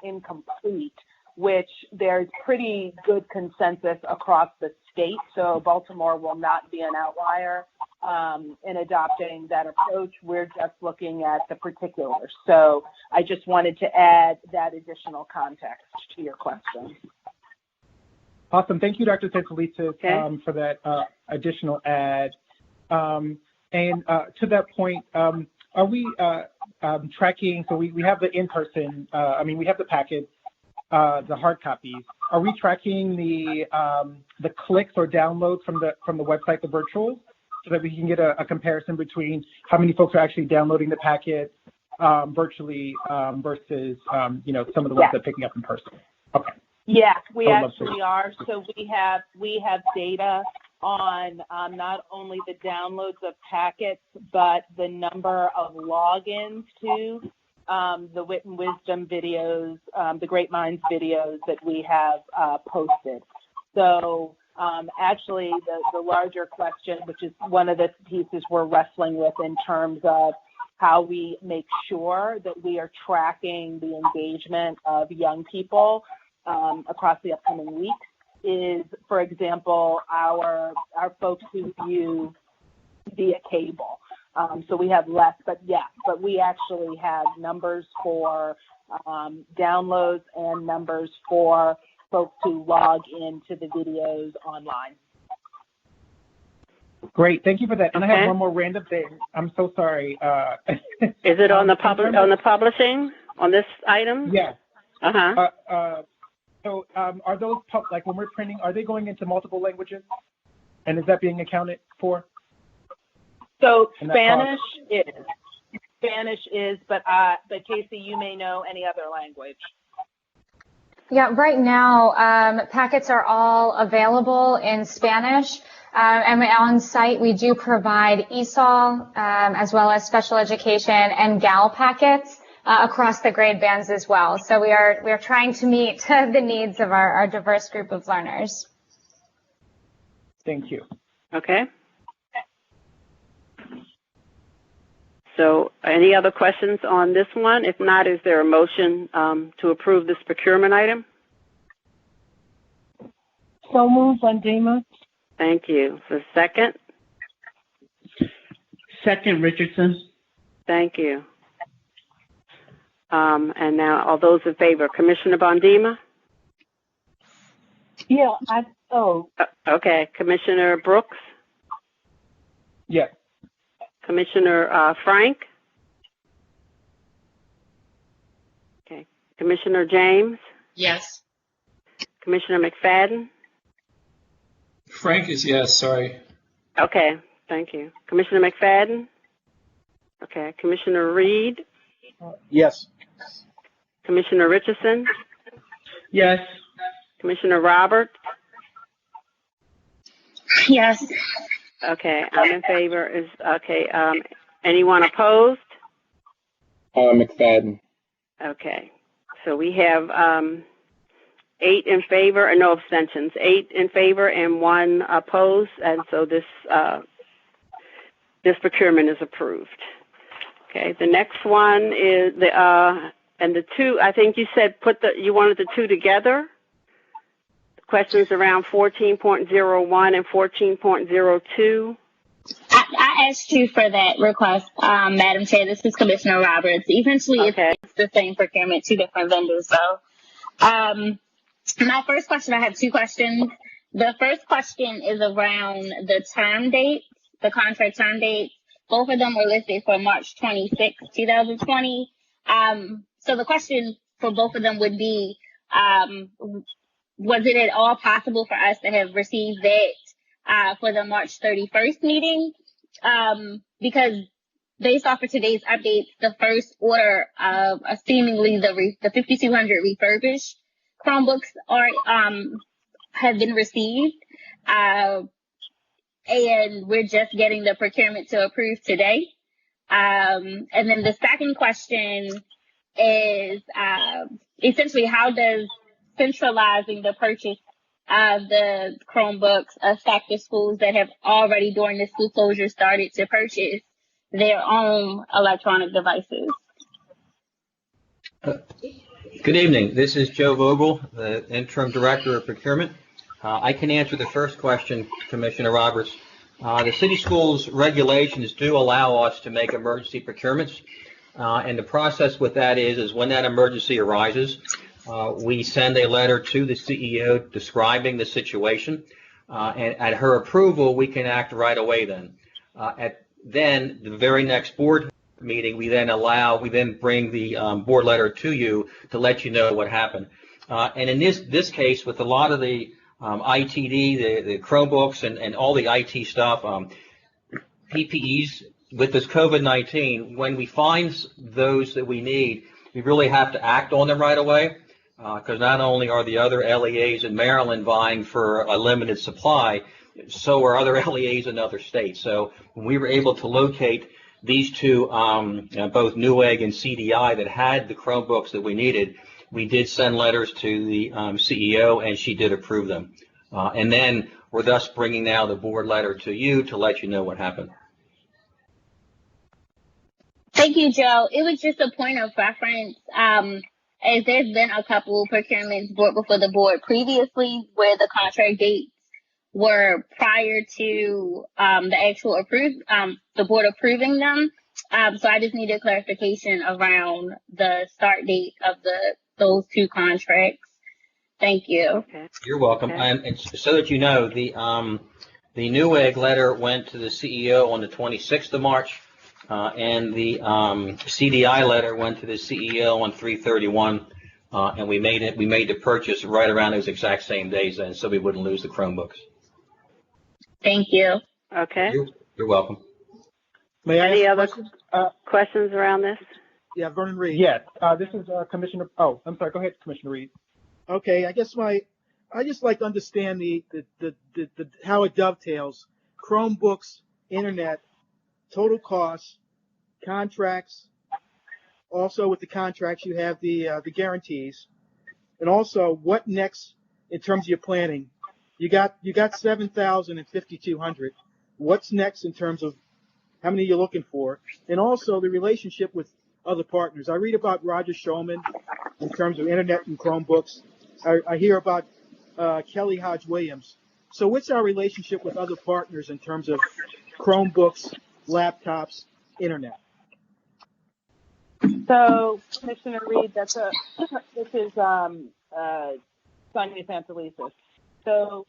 incomplete, which there's pretty good consensus across the state. So Baltimore will not be an outlier in adopting that approach. We're just looking at the particulars. So I just wanted to add that additional context to your question. Awesome. Thank you, Dr. Tantelitis, for that additional add. And to that point, are we tracking, so we have the in-person, we have the packets, the hard copies. Are we tracking the clicks or downloads from the website, the virtuals, so that we can get a comparison between how many folks are actually downloading the packet virtually versus some of the ones that are picking up in person? Okay. Yeah, we actually are. So we have data on not only the downloads of packets, but the number of logins to the Wit and Wisdom videos, the Great Minds videos that we have posted. So actually the larger question, which is one of the pieces we're wrestling with in terms of how we make sure that we are tracking the engagement of young people across the upcoming weeks, is, for example, our folks who view via cable. So we have less, but we actually have numbers for downloads and numbers for folks who log into the videos online. Great, thank you for that. And I have one more random thing. I'm so sorry. Is it on the publishing on this item? Yeah. Uh-huh. Are those when we're printing, are they going into multiple languages? And is that being accounted for? So Spanish is, but Casey, you may know any other language. Yeah, right now, packets are all available in Spanish. And on site, we do provide ESOL, as well as special education and GAL packets across the grade bands as well. So we are trying to meet the needs of our diverse group of learners. Thank you. Okay. So any other questions on this one? If not, is there a motion to approve this procurement item? So moved, Bondima. Thank you. So second? Second, Richardson. Thank you. And now all those in favor, Commissioner Bondima? Yeah, Okay. Commissioner Brooks? Yes. Commissioner Frank? Okay. Commissioner James? Yes. Commissioner McFadden? Frank is yes, sorry. Okay, thank you. Commissioner McFadden? Okay. Commissioner Reed? Yes. Commissioner Richardson? Yes. Commissioner Roberts? Yes. Okay, I'm in favor. Anyone opposed? McFadden. Okay, so we have 8 in favor and no abstentions. 8 in favor and 1 opposed, and so this procurement is approved. Okay, the next one is the two. I think you said you wanted the two together. Questions around 14.01 and 14.02. I asked you for that request, Madam Chair. This is Commissioner Roberts. Essentially, Okay. it's the same procurement, 2 different vendors. So, my first question, I have 2 questions. The first question is around the term dates, the contract term dates. Both of them were listed for March 26, 2020. So the question for both of them would be, was it at all possible for us to have received that for the March 31st meeting? Because based off of today's updates, the first order of seemingly the 5,200 refurbished Chromebooks have been received, and we're just getting the procurement to approve today. And then the second question is essentially, how does centralizing the purchase of the Chromebooks affect the schools that have already, during the school closure, started to purchase their own electronic devices? Good evening. This is Joe Vogel, the Interim Director of Procurement. I can answer the first question, Commissioner Roberts. The city schools regulations do allow us to make emergency procurements, and the process with that is when that emergency arises, we send a letter to the CEO describing the situation, and at her approval, we can act right away then. Then the very next board meeting, we then bring the board letter to you to let you know what happened. And in this case, with a lot of the ITD, the Chromebooks and all the IT stuff, PPEs, with this COVID-19, when we find those that we need, we really have to act on them right away, because not only are the other LEAs in Maryland vying for a limited supply, so are other LEAs in other states. So when we were able to locate these two, both Newegg and CDI, that had the Chromebooks that we needed, we did send letters to the CEO, and she did approve them. And then we're thus bringing now the board letter to you to let you know what happened. Thank you, Joe. It was just a point of reference, as there's been a couple procurements brought before the board previously where the contract dates were prior to the actual the board approving them. So I just needed clarification around the start date of those 2 contracts. Thank you. Okay. You're welcome. Okay. And so that you know, the Newegg letter went to the CEO on the 26th of March, and the CDI letter went to the CEO on 3/31, and we made the purchase right around those exact same days then, so we wouldn't lose the Chromebooks. Thank you. Okay. You're welcome. May I Any ask other questions? questions around this? Yeah, Vernon Reed. Yes, this is Commissioner. Oh, I'm sorry. Go ahead, Commissioner Reed. Okay, I just like to understand the how it dovetails. Chromebooks, internet, total costs, contracts. Also, with the contracts, you have the guarantees, and also what next in terms of your planning. You got 7,000 and 5,200. What's next in terms of how many you're looking for, and also the relationship with other partners. I read about Roger Shulman in terms of internet and Chromebooks. I hear about Kelly Hodge Williams. So what's our relationship with other partners in terms of Chromebooks, laptops, internet? So, Commissioner Reed, this is Sonia Santelises. So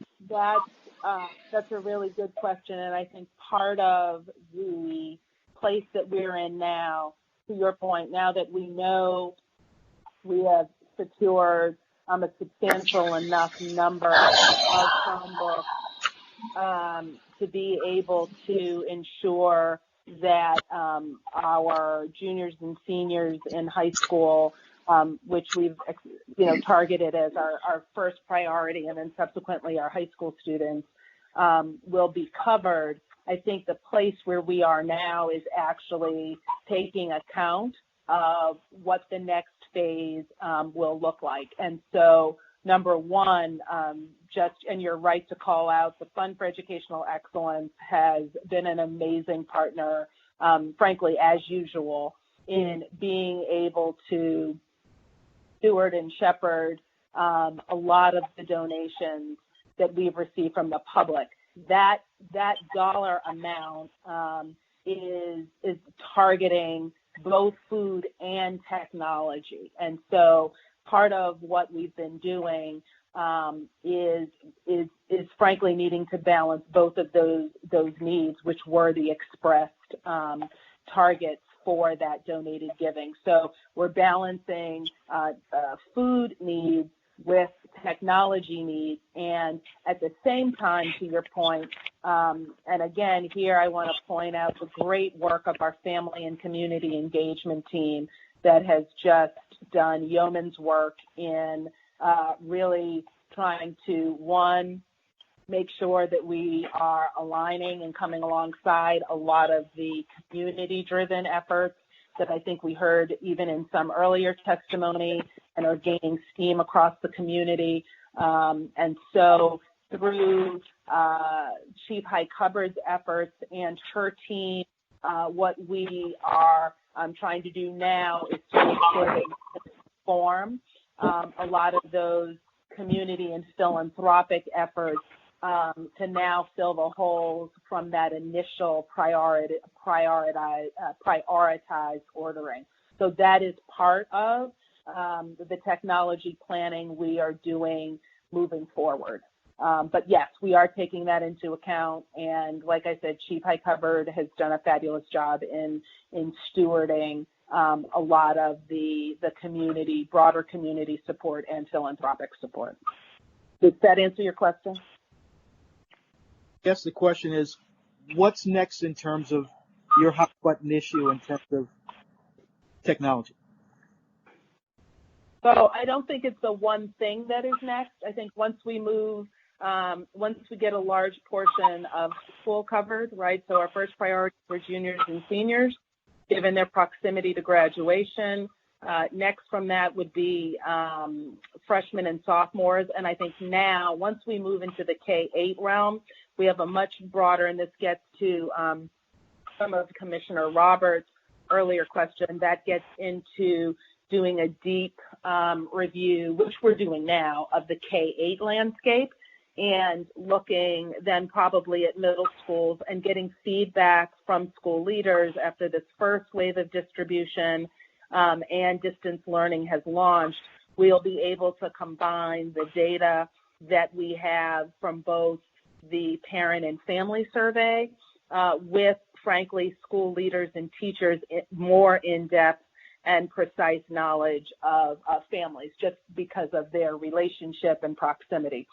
that's a really good question, and I think part of the place that we're in now, to your point, now that we know we have secured a substantial enough number of Chromebooks to be able to ensure that our juniors and seniors in high school, which we've targeted as our first priority, and then subsequently our high school students, will be covered. I think the place where we are now is actually taking account of what the next phase will look like. And so, number one, and you're right to call out, the Fund for Educational Excellence has been an amazing partner, frankly, as usual, in being able to steward and shepherd a lot of the donations that we've received from the public. That dollar amount is targeting both food and technology. And so part of what we've been doing is frankly needing to balance both of those needs, which were the expressed targets for that donated giving. So we're balancing food needs with technology needs, and at the same time, to your point, and again, here I want to point out the great work of our family and community engagement team that has just done yeoman's work in really trying to, one, make sure that we are aligning and coming alongside a lot of the community-driven efforts that I think we heard even in some earlier testimony and are gaining steam across the community. And so through Chief High Hubbard's efforts and her team, what we are trying to do now is to make sure that we form a lot of those community and philanthropic efforts to now fill the holes from that initial prioritized ordering. So that is part of the technology planning we are doing moving forward. But yes, we are taking that into account. And like I said, Chief High Hubbard has done a fabulous job in stewarding a lot of the community, broader community support and philanthropic support. Did that answer your question? Yes, the question is, what's next in terms of your hot button issue in terms of technology? So I don't think it's the one thing that is next. I think once we get a large portion of school covered, right? So our first priority for juniors and seniors, given their proximity to graduation. Next from that would be freshmen and sophomores. And I think now, once we move into the K-8 realm, we have a much broader, and this gets to some of Commissioner Roberts' earlier question, that gets into doing a deep review, which we're doing now, of the K-8 landscape, and looking then probably at middle schools and getting feedback from school leaders after this first wave of distribution and distance learning has launched. We'll be able to combine the data that we have from both the parent and family survey with, frankly, school leaders and teachers more in-depth and precise knowledge of families just because of their relationship and proximity.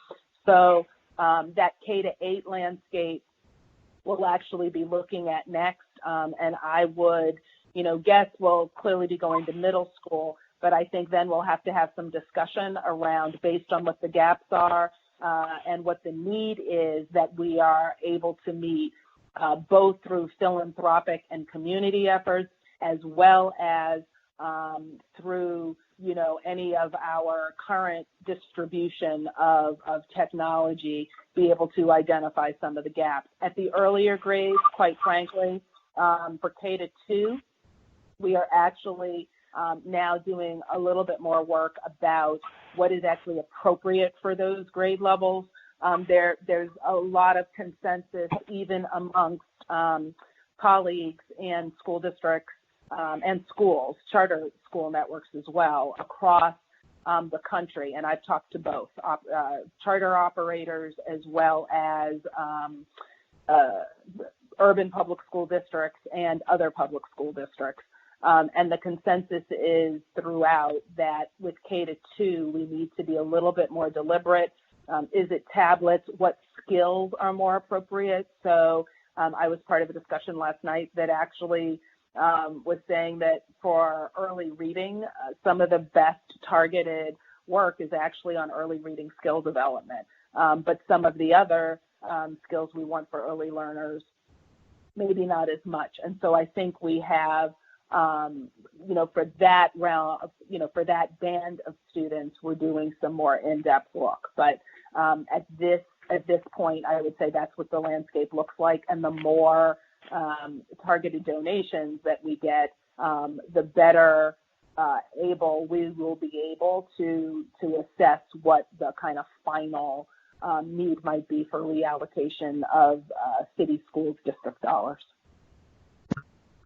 So that K-8 landscape we'll actually be looking at next, and I would, guess we'll clearly be going to middle school, but I think then we'll have to have some discussion around, based on what the gaps are and what the need is, that we are able to meet both through philanthropic and community efforts, as well as through, any of our current distribution of technology, be able to identify some of the gaps. At the earlier grades, quite frankly, for K-2, we are actually now doing a little bit more work about what is actually appropriate for those grade levels. There's a lot of consensus, even amongst colleagues and school districts and schools, charter school networks as well, across the country. And I've talked to both charter operators as well as urban public school districts and other public school districts. And the consensus is throughout that with K-2, we need to be a little bit more deliberate. Is it tablets? What skills are more appropriate? So I was part of a discussion last night that actually was saying that for early reading, some of the best targeted work is actually on early reading skill development. But some of the other skills we want for early learners, maybe not as much. And so I think we have, for that round, for that band of students, we're doing some more in-depth look. But at this point, I would say that's what the landscape looks like. And the more targeted donations that we get, the better we will be able to assess what the kind of final need might be for reallocation of city schools district dollars.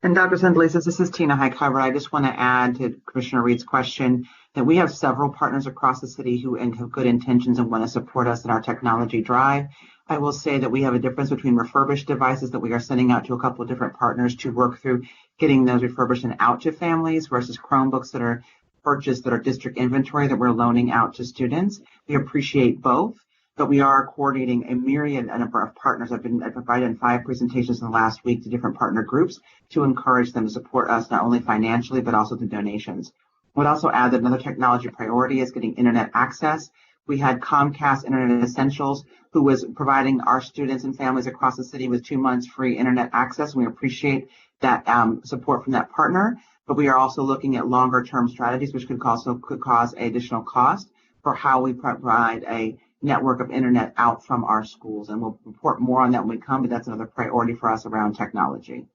And Dr. Sandelises, this is Tina Highcover. I just want to add to Commissioner Reed's question that we have several partners across the city who have good intentions and want to support us in our technology drive. I will say that we have a difference between refurbished devices that we are sending out to a couple of different partners to work through getting those refurbished and out to families versus Chromebooks that are purchased that are district inventory that we're loaning out to students. We appreciate both, but we are coordinating a myriad number of partners. I've provided 5 presentations in the last week to different partner groups to encourage them to support us not only financially, but also through donations. I would also add that another technology priority is getting internet access. We had Comcast Internet Essentials, who was providing our students and families across the city with 2 months free internet access. And we appreciate that support from that partner, but we are also looking at longer term strategies, which could cause additional cost for how we provide a network of internet out from our schools. And we'll report more on that when we come, but that's another priority for us around technology.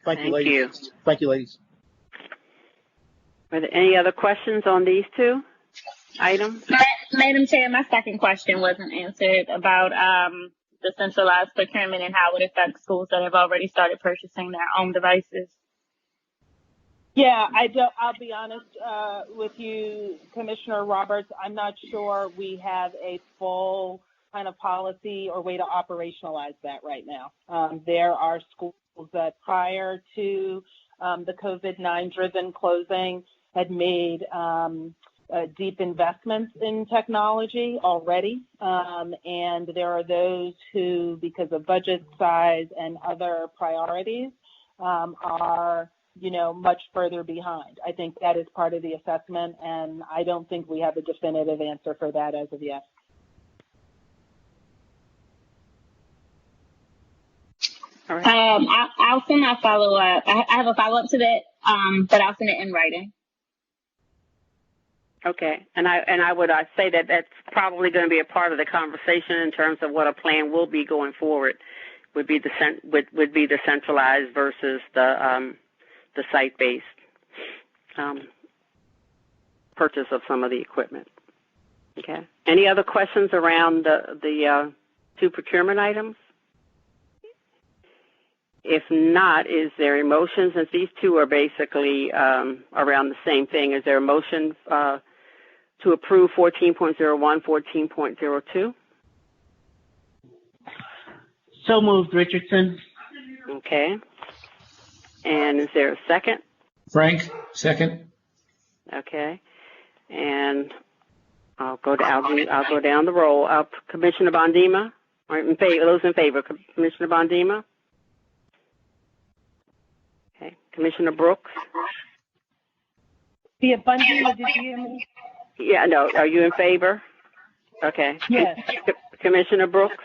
Thank you, ladies. Thank you, ladies. Are there any other questions on these 2 items? Madam Chair, my second question wasn't answered about the centralized procurement and how it affects schools that have already started purchasing their own devices. Yeah, I'll be honest with you, Commissioner Roberts. I'm not sure we have a full kind of policy or way to operationalize that right now. There are schools that prior to the COVID-19 driven closing had made deep investments in technology already. And there are those who, because of budget size and other priorities, are much further behind. I think that is part of the assessment, and I don't think we have a definitive answer for that as of yet. All right. I'll send my follow-up. I have a follow-up to that, but I'll send it in writing. Okay, and I would say that that's probably going to be a part of the conversation in terms of what a plan will be going forward. Would be the centralized versus the site-based purchase of some of the equipment. Okay. Any other questions around the 2 procurement items? If not, is there a motion, since these 2 are basically around the same thing, is there a motion to approve 14.01, 14.02? So moved, Richardson. Okay. And is there a second? Frank, second. Okay. And I'll go down the roll. Commissioner Bondima, those in favor. Commissioner Bondima. Okay. Commissioner Brooks. The Bondima, did you hear me? Yeah, no. Are you in favor? Okay. Yes. Commissioner Brooks.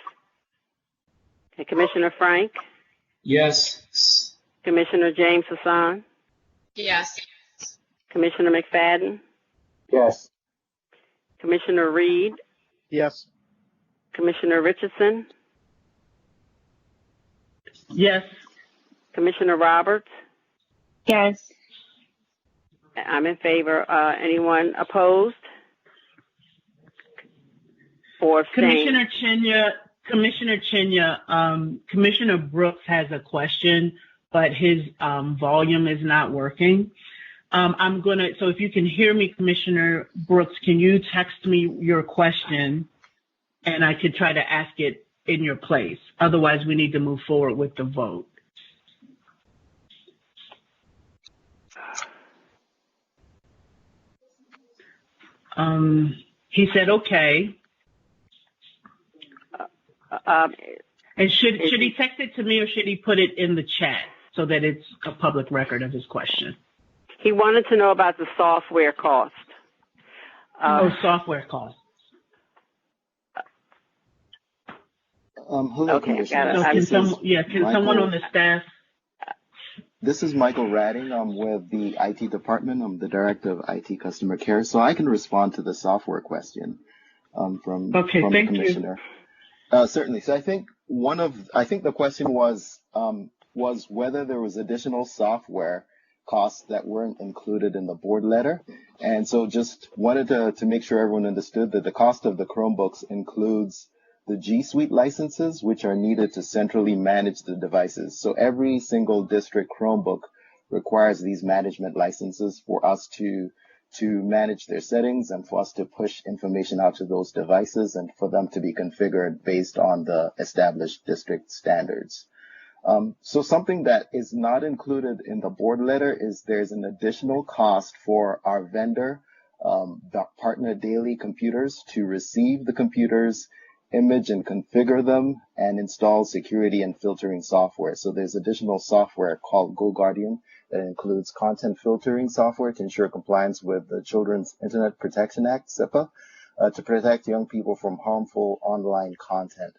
Okay. Commissioner Frank. Yes. Commissioner James Hassan. Yes. Commissioner McFadden. Yes. Commissioner Reed. Yes. Commissioner Richardson. Yes. Commissioner Roberts. Yes. I'm in favor. Anyone opposed? Or abstained? Commissioner Chinya, Commissioner Brooks has a question, but his volume is not working. So if you can hear me, Commissioner Brooks, can you text me your question and I could try to ask it in your place? Otherwise, we need to move forward with the vote. He said, okay. And should he text it to me or should he put it in the chat so that it's a public record of his question? He wanted to know about the software cost. Software costs. Hello, Okay, I got Commissioners. it. So This is can someone on Michael. the staff? This is Michael Radding. I'm with the IT department. I'm the director of IT customer care, so I can respond to the software question from Okay, the thank you. commissioner. Certainly. So I think the question was whether there was additional software costs that weren't included in the board letter. And so just wanted to make sure everyone understood that the cost of the Chromebooks includes the G Suite licenses, which are needed to centrally manage the devices. So every single district Chromebook requires these management licenses for us to manage their settings and for us to push information out to those devices and for them to be configured based on the established district standards. So something that is not included in the board letter is there's an additional cost for our vendor, the partner daily computers, to receive the computers, image and configure them, and install security and filtering software. So there's additional software called GoGuardian that includes content filtering software to ensure compliance with the Children's Internet Protection Act, CIPA, to protect young people from harmful online content.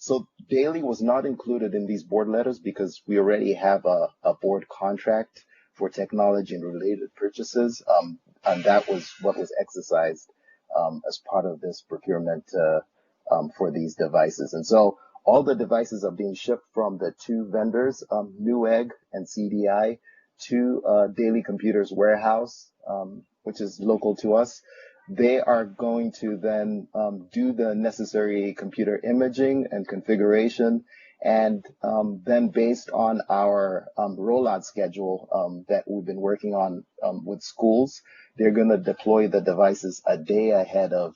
So daily was not included in these board letters because we already have a board contract for technology and related purchases, and that was what was exercised as part of this procurement for these devices. And so all the devices are being shipped from the two vendors, Newegg and CDI, to Daily Computers Warehouse, which is local to us. They are going to then do the necessary computer imaging and configuration. And then based on our rollout schedule that we've been working on with schools, they're going to deploy the devices a day ahead of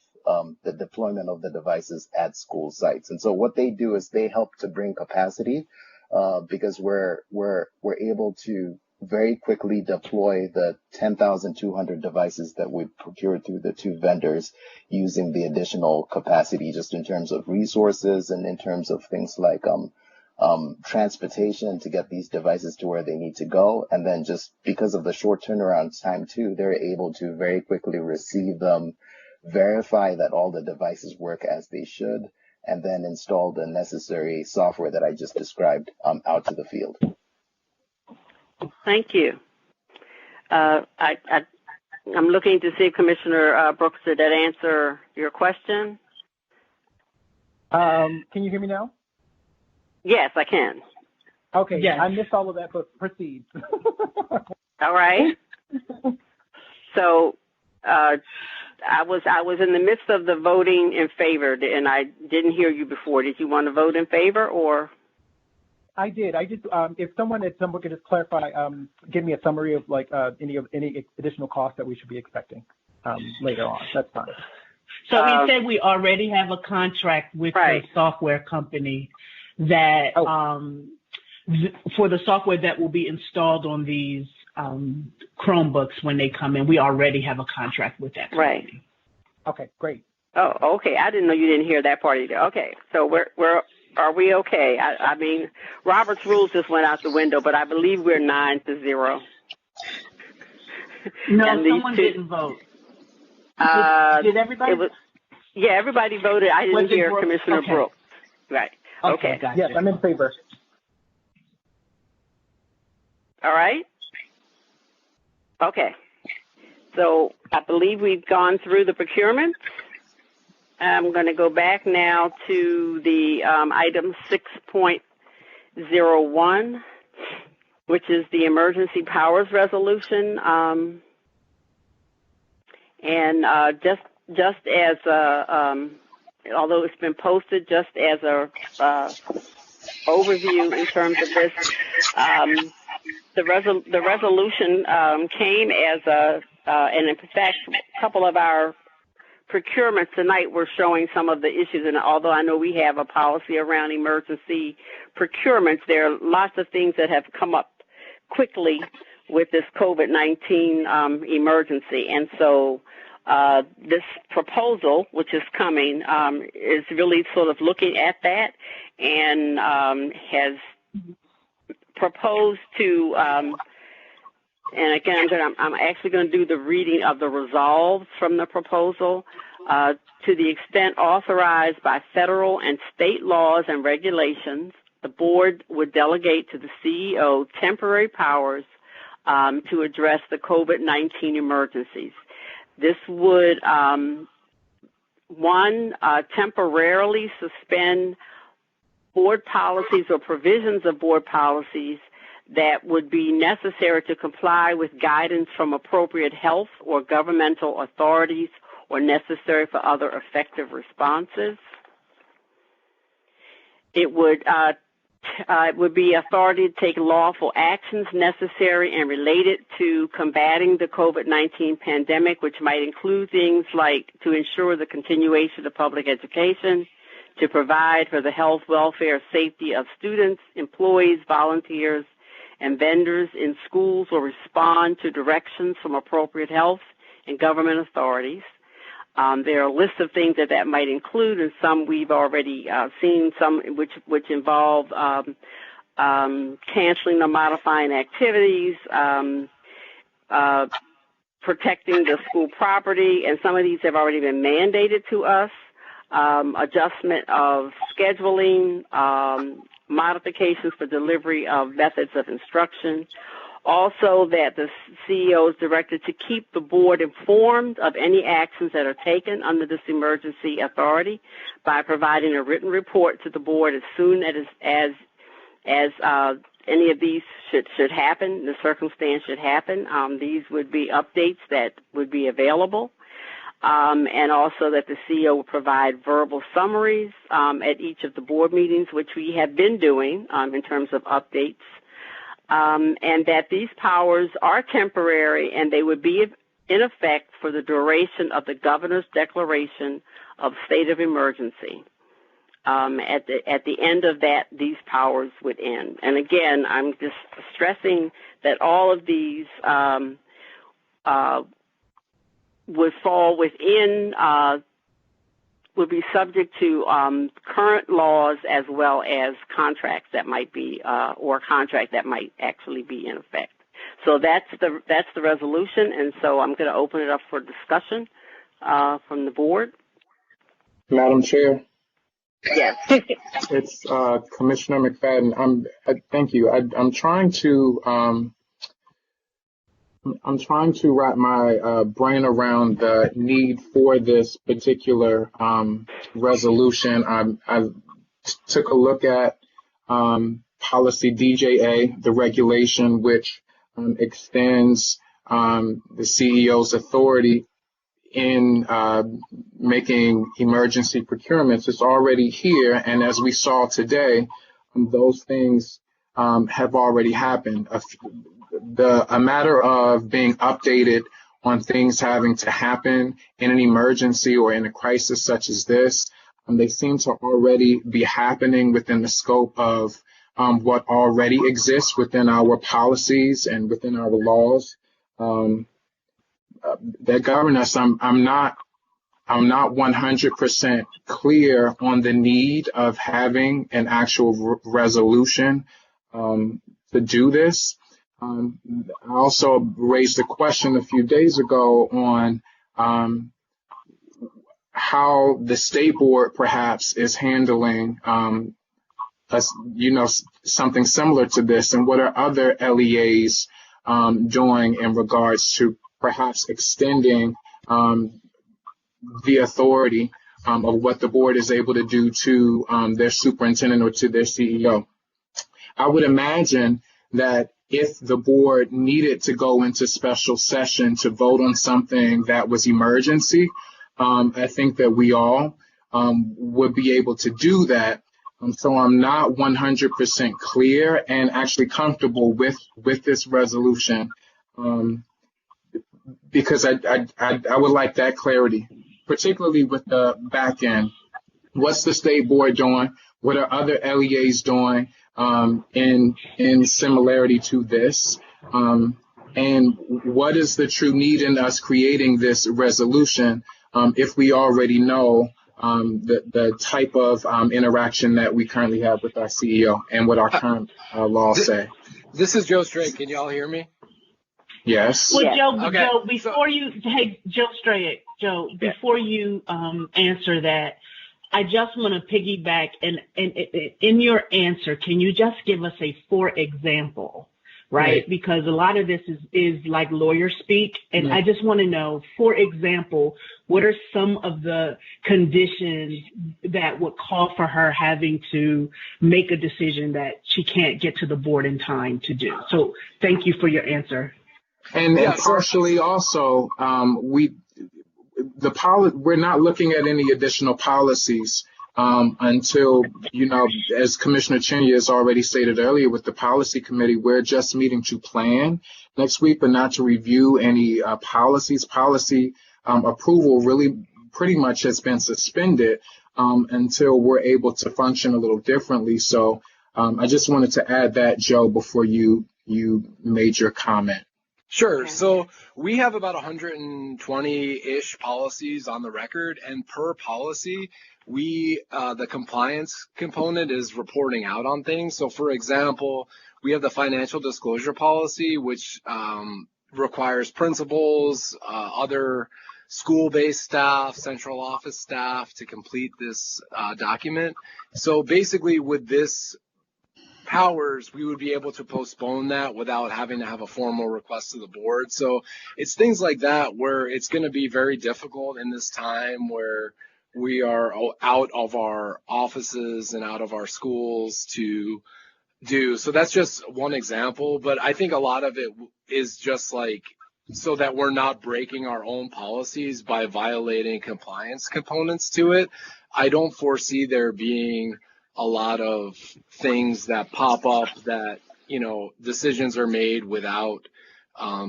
the deployment of the devices at school sites. And so what they do is they help to bring capacity because we're able to very quickly deploy the 10,200 devices that we procured through the two vendors using the additional capacity just in terms of resources and in terms of things like transportation to get these devices to where they need to go. And then just because of the short turnaround time too, they're able to very quickly receive them, verify that all the devices work as they should, and then install the necessary software that I just described out to the field. Thank you. I'm looking to see if Commissioner Brooks, did that answer your question? Can you hear me now? Yes, I can. Okay, Yes. I missed all of that, but proceed. All right. So I was in the midst of the voting in favor, and I didn't hear you before. Did you want to vote in favor or? I did. I just, if someone could just clarify, give me a summary of like any additional costs that we should be expecting later on. That's fine. So he said we already have a contract with the software company that for the software that will be installed on these Chromebooks when they come in. We already have a contract with that company. Right. Okay, great. Oh, okay. I didn't know you didn't hear that part either. Okay, so are we okay? I mean, Robert's rules just went out the window, but I believe we're 9-0. No, someone didn't vote. Did everybody? Yeah, everybody voted. I didn't hear Brooks? Commissioner Okay. Brooks. Right. Okay. Gotcha. Yes, I'm in favor. All right. Okay. So I believe we've gone through the procurement. I'm going to go back now to the item 6.01, which is the emergency powers resolution. And just as although it's been posted, just as a overview in terms of this, the resolution came as and in fact, a couple of our procurements tonight were showing some of the issues. And although I know we have a policy around emergency procurements, there are lots of things that have come up quickly with this COVID-19 emergency. And so this proposal, which is coming, is really sort of looking at that and has proposed to, and again, I'm actually going to do the reading of the resolves from the proposal. To the extent authorized by federal and state laws and regulations, the board would delegate to the CEO temporary powers to address the COVID-19 emergencies. This would, temporarily suspend board policies or provisions of board policies that would be necessary to comply with guidance from appropriate health or governmental authorities or necessary for other effective responses. It would be authority to take lawful actions necessary and related to combating the COVID-19 pandemic, which might include things like to ensure the continuation of public education, to provide for the health, welfare, safety of students, employees, volunteers, and vendors in schools, or respond to directions from appropriate health and government authorities. There are lists of things that might include, and some we've already seen, some which involve canceling or modifying activities, protecting the school property, and some of these have already been mandated to us. Adjustment of scheduling, modifications for delivery of methods of instruction. Also, that the CEO is directed to keep the board informed of any actions that are taken under this emergency authority by providing a written report to the board as soon as any of these should happen, the circumstance should happen. These would be updates that would be available. And also that the CEO will provide verbal summaries at each of the board meetings, which we have been doing in terms of updates. And that these powers are temporary and they would be in effect for the duration of the governor's declaration of state of emergency. At the end of that, these powers would end. And again, I'm just stressing that all of these would fall within, would be subject to current laws as well as contracts that might be, or a contract that might actually be in effect. So that's the resolution, and so I'm going to open it up for discussion from the board. Madam Chair. Yes. It's Commissioner McFadden. Thank you. I'm trying to wrap my brain around the need for this particular resolution. I took a look at policy DJA, the regulation which extends the CEO's authority in making emergency procurements. It's already here, and as we saw today, those things have already happened. A matter of being updated on things having to happen in an emergency or in a crisis such as this, they seem to already be happening within the scope of what already exists within our policies and within our laws that govern us. I'm not 100% clear on the need of having an actual resolution to do this. I also raised a question a few days ago on how the state board perhaps is handling something similar to this, and what are other LEAs doing in regards to perhaps extending the authority of what the board is able to do to their superintendent or to their CEO. I would imagine that if the board needed to go into special session to vote on something that was emergency, I think that we all would be able to do that. So I'm not 100% clear and actually comfortable with this resolution because I would like that clarity, particularly with the back end. What's the state board doing? What are other LEAs doing in similarity to this? And what is the true need in us creating this resolution if we already know the type of interaction that we currently have with our CEO and what our current laws say? This is Joe Strait. Can you all hear me? Yes. Well, Yes. Joe, Okay. Joe, before before you answer that, I just want to piggyback and in your answer, can you just give us a for example, right? Because a lot of this is like lawyer speak, and I just want to know, for example, what are some of the conditions that would call for her having to make a decision that she can't get to the board in time to do? So thank you for your answer. And partially also, we're not looking at any additional policies until, as Commissioner Chinya has already stated earlier with the policy committee, we're just meeting to plan next week, but not to review any policies. Policy approval really pretty much has been suspended until we're able to function a little differently. So I just wanted to add that, Joe, before you made your comment. Sure. So we have about 120-ish policies on the record, and per policy, the compliance component is reporting out on things. So for example, we have the financial disclosure policy, which requires principals, other school-based staff, central office staff to complete this document. So basically with this powers, we would be able to postpone that without having to have a formal request to the board. So it's things like that where it's going to be very difficult in this time where we are out of our offices and out of our schools to do. So that's just one example, but I think a lot of it is just like so that we're not breaking our own policies by violating compliance components to it. I don't foresee there being a lot of things that pop up that, decisions are made without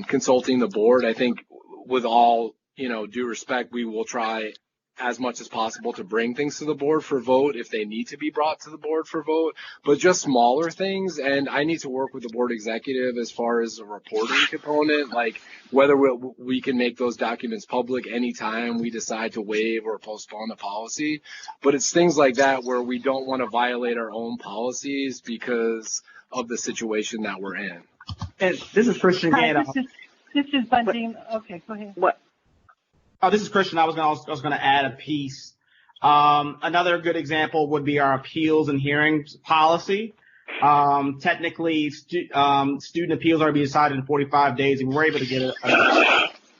consulting the board. I think with all, due respect, we will try as much as possible to bring things to the board for vote if they need to be brought to the board for vote, but just smaller things. And I need to work with the board executive as far as a reporting component, like whether we can make those documents public anytime we decide to waive or postpone a policy. But it's things like that where we don't want to violate our own policies because of the situation that we're in. And this is Christian again. This is Bundine. Okay, go ahead. What? Oh, this is Christian. I was going to add a piece. Another good example would be our appeals and hearings policy. Technically, student appeals are to be decided in 45 days, and we're able to get a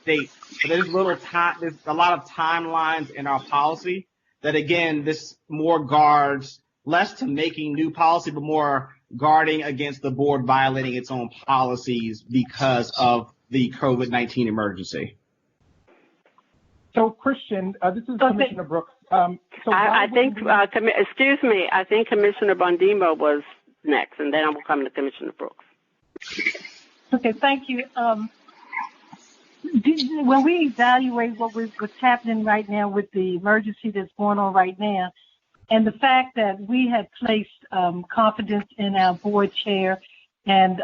date. But there's a lot of timelines in our policy that, again, this more guards less to making new policy, but more guarding against the board violating its own policies because of the COVID-19 emergency. So, Christian, this is Commissioner Brooks. I think, excuse me, I think Commissioner Bondimo was next, and then I will come to Commissioner Brooks. Okay, thank you. When we evaluate what's happening right now with the emergency that's going on right now, and the fact that we have placed confidence in our board chair, and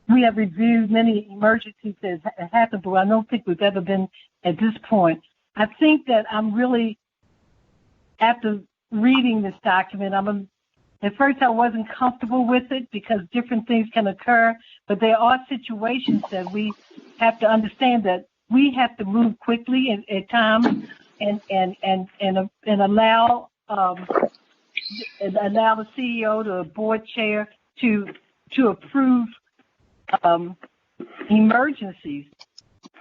we have reviewed many emergencies that have happened, but I don't think we've ever been at this point. I think that I'm really, after reading this document, at first I wasn't comfortable with it because different things can occur, but there are situations that we have to understand that we have to move quickly at times and allow the CEO, the board chair, to approve emergencies,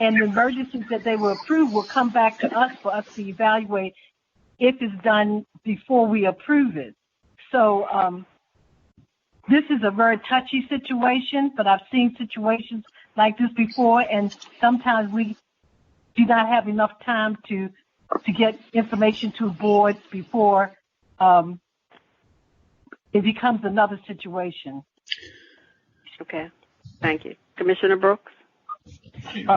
and the emergencies that they will approve will come back to us for us to evaluate if it's done before we approve it. So this is a very touchy situation, but I've seen situations like this before, and sometimes we do not have enough time to get information to boards before it becomes another situation. Okay. Thank you. Commissioner Brooks?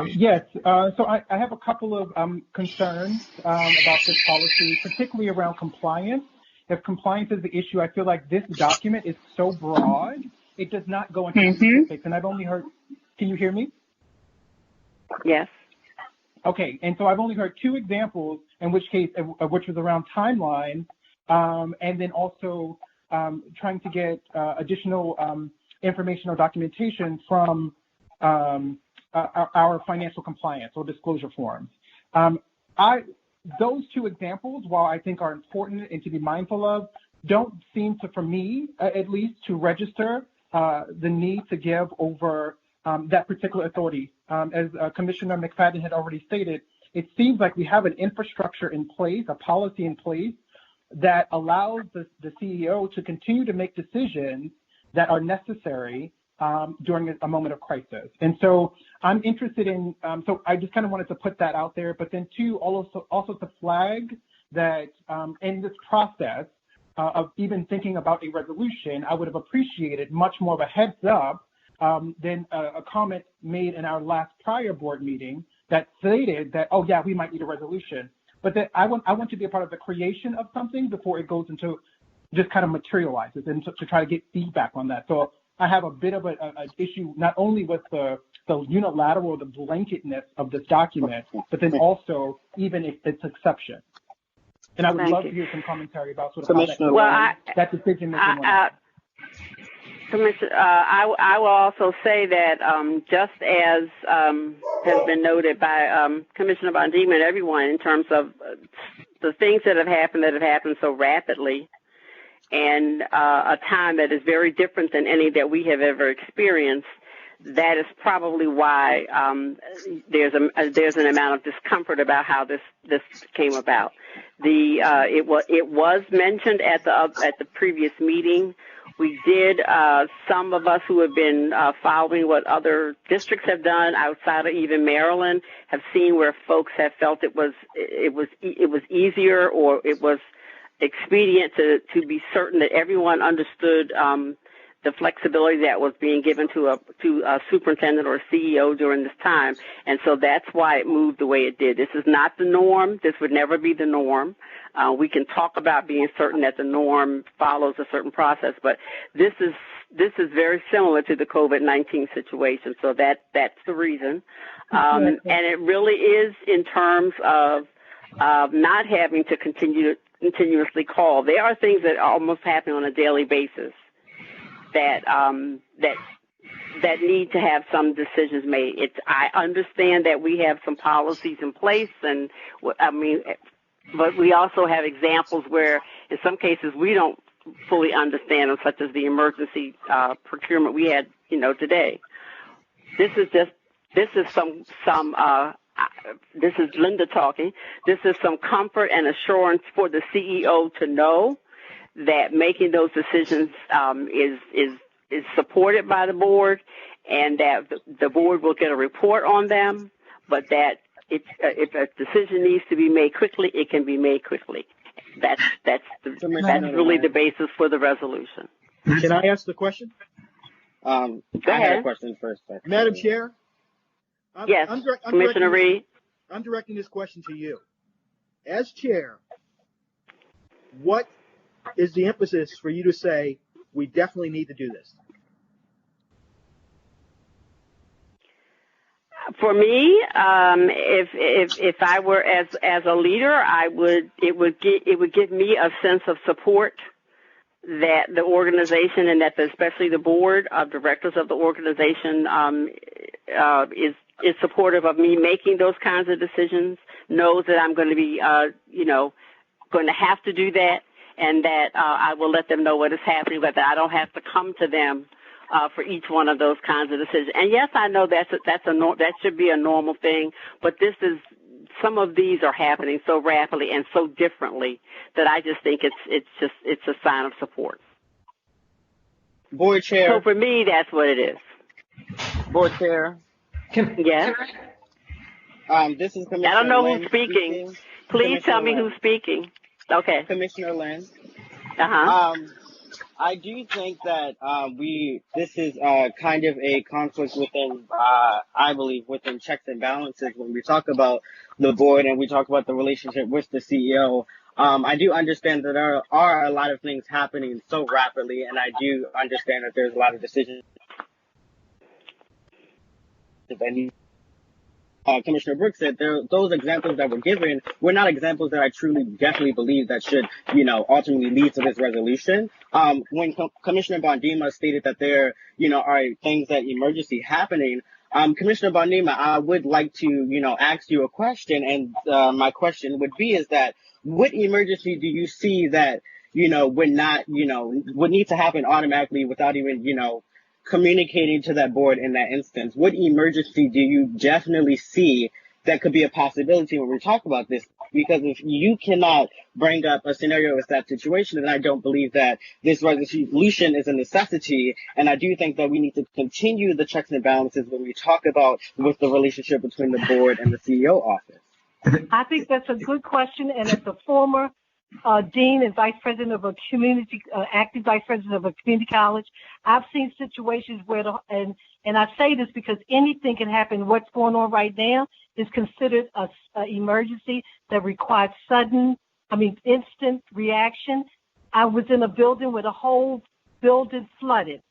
Yes. So I have a couple of concerns about this policy, particularly around compliance. If compliance is the issue, I feel like this document is so broad, it does not go into specifics. And I've only heard, can you hear me? Yes. Okay. And so I've only heard two examples, in which case, which was around timeline, and then also trying to get additional information or documentation from our financial compliance or disclosure forms. Those two examples, while I think are important and to be mindful of, don't seem to, for me at least, to register the need to give over that particular authority. As Commissioner McFadden had already stated, it seems like we have an infrastructure in place, a policy in place that allows the CEO to continue to make decisions that are necessary during a moment of crisis. And so I'm interested in, so I just kind of wanted to put that out there, but then two, also to flag that in this process of even thinking about a resolution, I would have appreciated much more of a heads up than a comment made in our last prior board meeting that stated that, oh yeah, we might need a resolution. But that I want to be a part of the creation of something before it goes into just kind of materializes and to try to get feedback on that. So I have a bit of an issue not only with the unilateral, the blanketness of this document, but then also even if its exception. And I would love to hear some commentary about sort of how that decision making went. Commissioner, I will also say that just as has been noted by Commissioner Bondima and everyone in terms of the things that have happened so rapidly, and a time that is very different than any that we have ever experienced, that is probably why there's an amount of discomfort about how this came about. It was mentioned at the previous meeting. We did, some of us who have been following what other districts have done outside of even Maryland have seen where folks have felt it was easier or it was expedient to be certain that everyone understood the flexibility that was being given to a superintendent or a CEO during this time. And so that's why it moved the way it did. This is not the norm. This would never be the norm. We can talk about being certain that the norm follows a certain process, but this is very similar to the COVID-19 situation. So that's the reason. And it really is in terms of not having to continuously call. There are things that are almost happening on a daily basis that need to have some decisions made. I understand that we have some policies in place, and but we also have examples where, in some cases, we don't fully understand them, such as the emergency procurement we had, today. This is Linda talking. This is some comfort and assurance for the CEO to know that making those decisions is supported by the board, and that the board will get a report on them, but that if a decision needs to be made quickly, it can be made quickly. That's really the basis for the resolution. Can I ask the question? Go ahead. I had a question first. Madam Chair? Yes, Commissioner Reed. I'm directing this question to you. As chair, what is the emphasis for you to say we definitely need to do this? For me, if I were as a leader, it would give me a sense of support that the organization and that especially the board of directors of the organization is supportive of me making those kinds of decisions, knows that I'm going to be going to have to do that, and that I will let them know what is happening, but that I don't have to come to them for each one of those kinds of decisions. And yes, I know that should be a normal thing, but some of these are happening so rapidly and so differently that I just think it's a sign of support. Board Chair. So for me, that's what it is. Board Chair. Yes. This is Commissioner I don't know Lynn who's speaking. Please tell me who's speaking. Okay. Commissioner Lynn. I do think that this is kind of a conflict within, I believe, within checks and balances when we talk about the board and we talk about the relationship with the CEO. I do understand that there are a lot of things happening so rapidly, and I do understand that there's a lot of decisions that need. Commissioner Brooks said those examples that were given were not examples that I truly definitely believe that should, ultimately lead to this resolution. When Commissioner Bondima stated that there, are things that emergency happening, Commissioner Bondima, I would like to, ask you a question, and my question would be is that what emergency do you see that, would not, would need to happen automatically without even, communicating to that board in that instance? What emergency do you definitely see that could be a possibility when we talk about this? Because if you cannot bring up a scenario with that situation, then I don't believe that this resolution is a necessity. And I do think that we need to continue the checks and balances when we talk about with the relationship between the board and the CEO office. I think that's a good question. And as a former dean and vice president of a community, acting vice president of a community college, I've seen situations where, and I say this because anything can happen. What's going on right now is considered a emergency that requires instant reaction. I was in a building where the whole building flooded,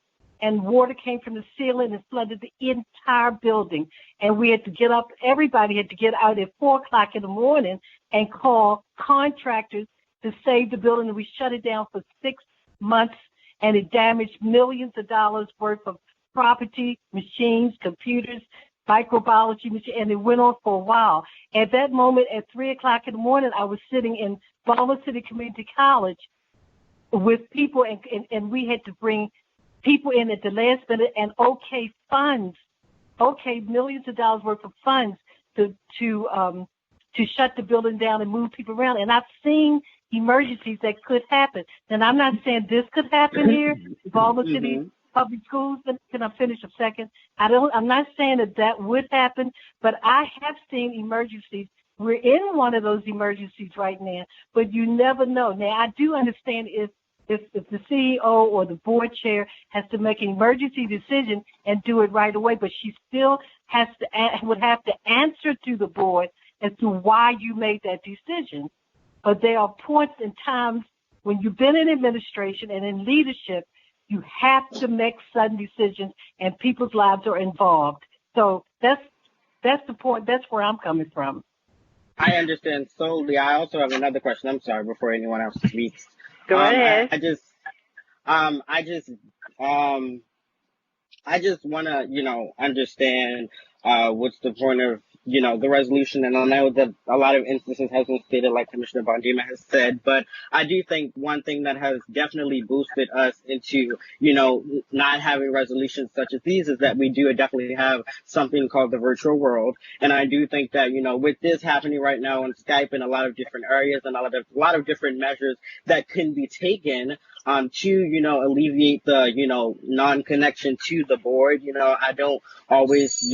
and water came from the ceiling and flooded the entire building. And we had to get up, everybody had to get out at 4:00 in the morning and call contractors to save the building. And we shut it down for 6 months, and it damaged millions of dollars worth of property, machines, computers, microbiology machine, and it went on for a while. At that moment, at 3:00 in the morning, I was sitting in Baltimore City Community College with people, and we had to bring people in at the last minute and millions of dollars worth of funds to shut the building down and move people around. And I've seen emergencies that could happen. And I'm not saying this could happen here, Baltimore City Public Schools. Can I finish a second? I'm not saying that would happen, but I have seen emergencies. We're in one of those emergencies right now, but you never know. Now, I do understand if the CEO or the board chair has to make an emergency decision and do it right away, but she still would have to answer to the board as to why you made that decision. But there are points and times when you've been in administration and in leadership, you have to make sudden decisions, and people's lives are involved. So that's the point. That's where I'm coming from. I understand solely. I also have another question. I'm sorry, before anyone else speaks. Go ahead. I just want to, understand what's the point of, the resolution. And I know that a lot of instances has been stated, like Commissioner Bondima has said, but I do think one thing that has definitely boosted us into, not having resolutions such as these is that we do definitely have something called the virtual world. And I do think that, with this happening right now on Skype in a lot of different areas and a lot of different measures that can be taken to, alleviate the, non-connection to the board. I don't always,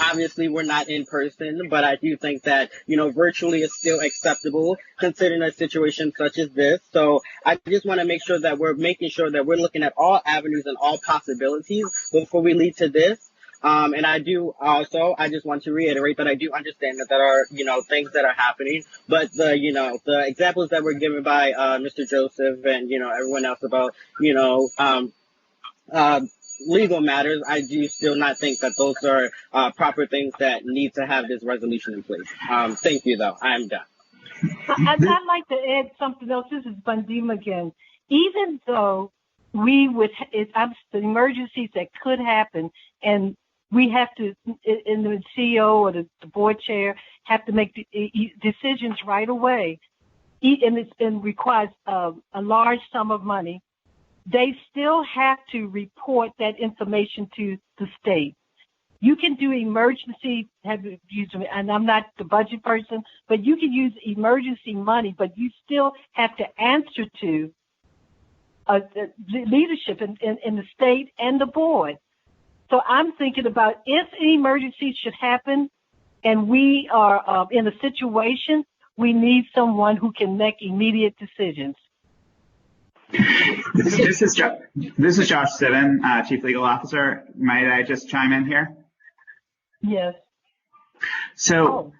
obviously we're not in person, but I do think that, virtually is still acceptable considering a situation such as this. So I just want to make sure that we're making sure that we're looking at all avenues and all possibilities before we lead to this. And I just want to reiterate that I do understand that there are, things that are happening, but the examples that were given by, Mr. Joseph and, everyone else about, legal matters, I do still not think that those are proper things that need to have this resolution in place. Thank you, though. I'm done. I'd like to add something else. This is Bondima again. Even though we would, the emergencies that could happen, and we have to, and the CEO or the board chair have to make decisions right away, and it requires a large sum of money, they still have to report that information to the state. You can do emergency, and I'm not the budget person, but you can use emergency money, but you still have to answer to the leadership in the state and the board. So I'm thinking about if an emergency should happen and we are in a situation, we need someone who can make immediate decisions. This is Josh Siddon, Chief Legal Officer. Might I just chime in here? Yes. So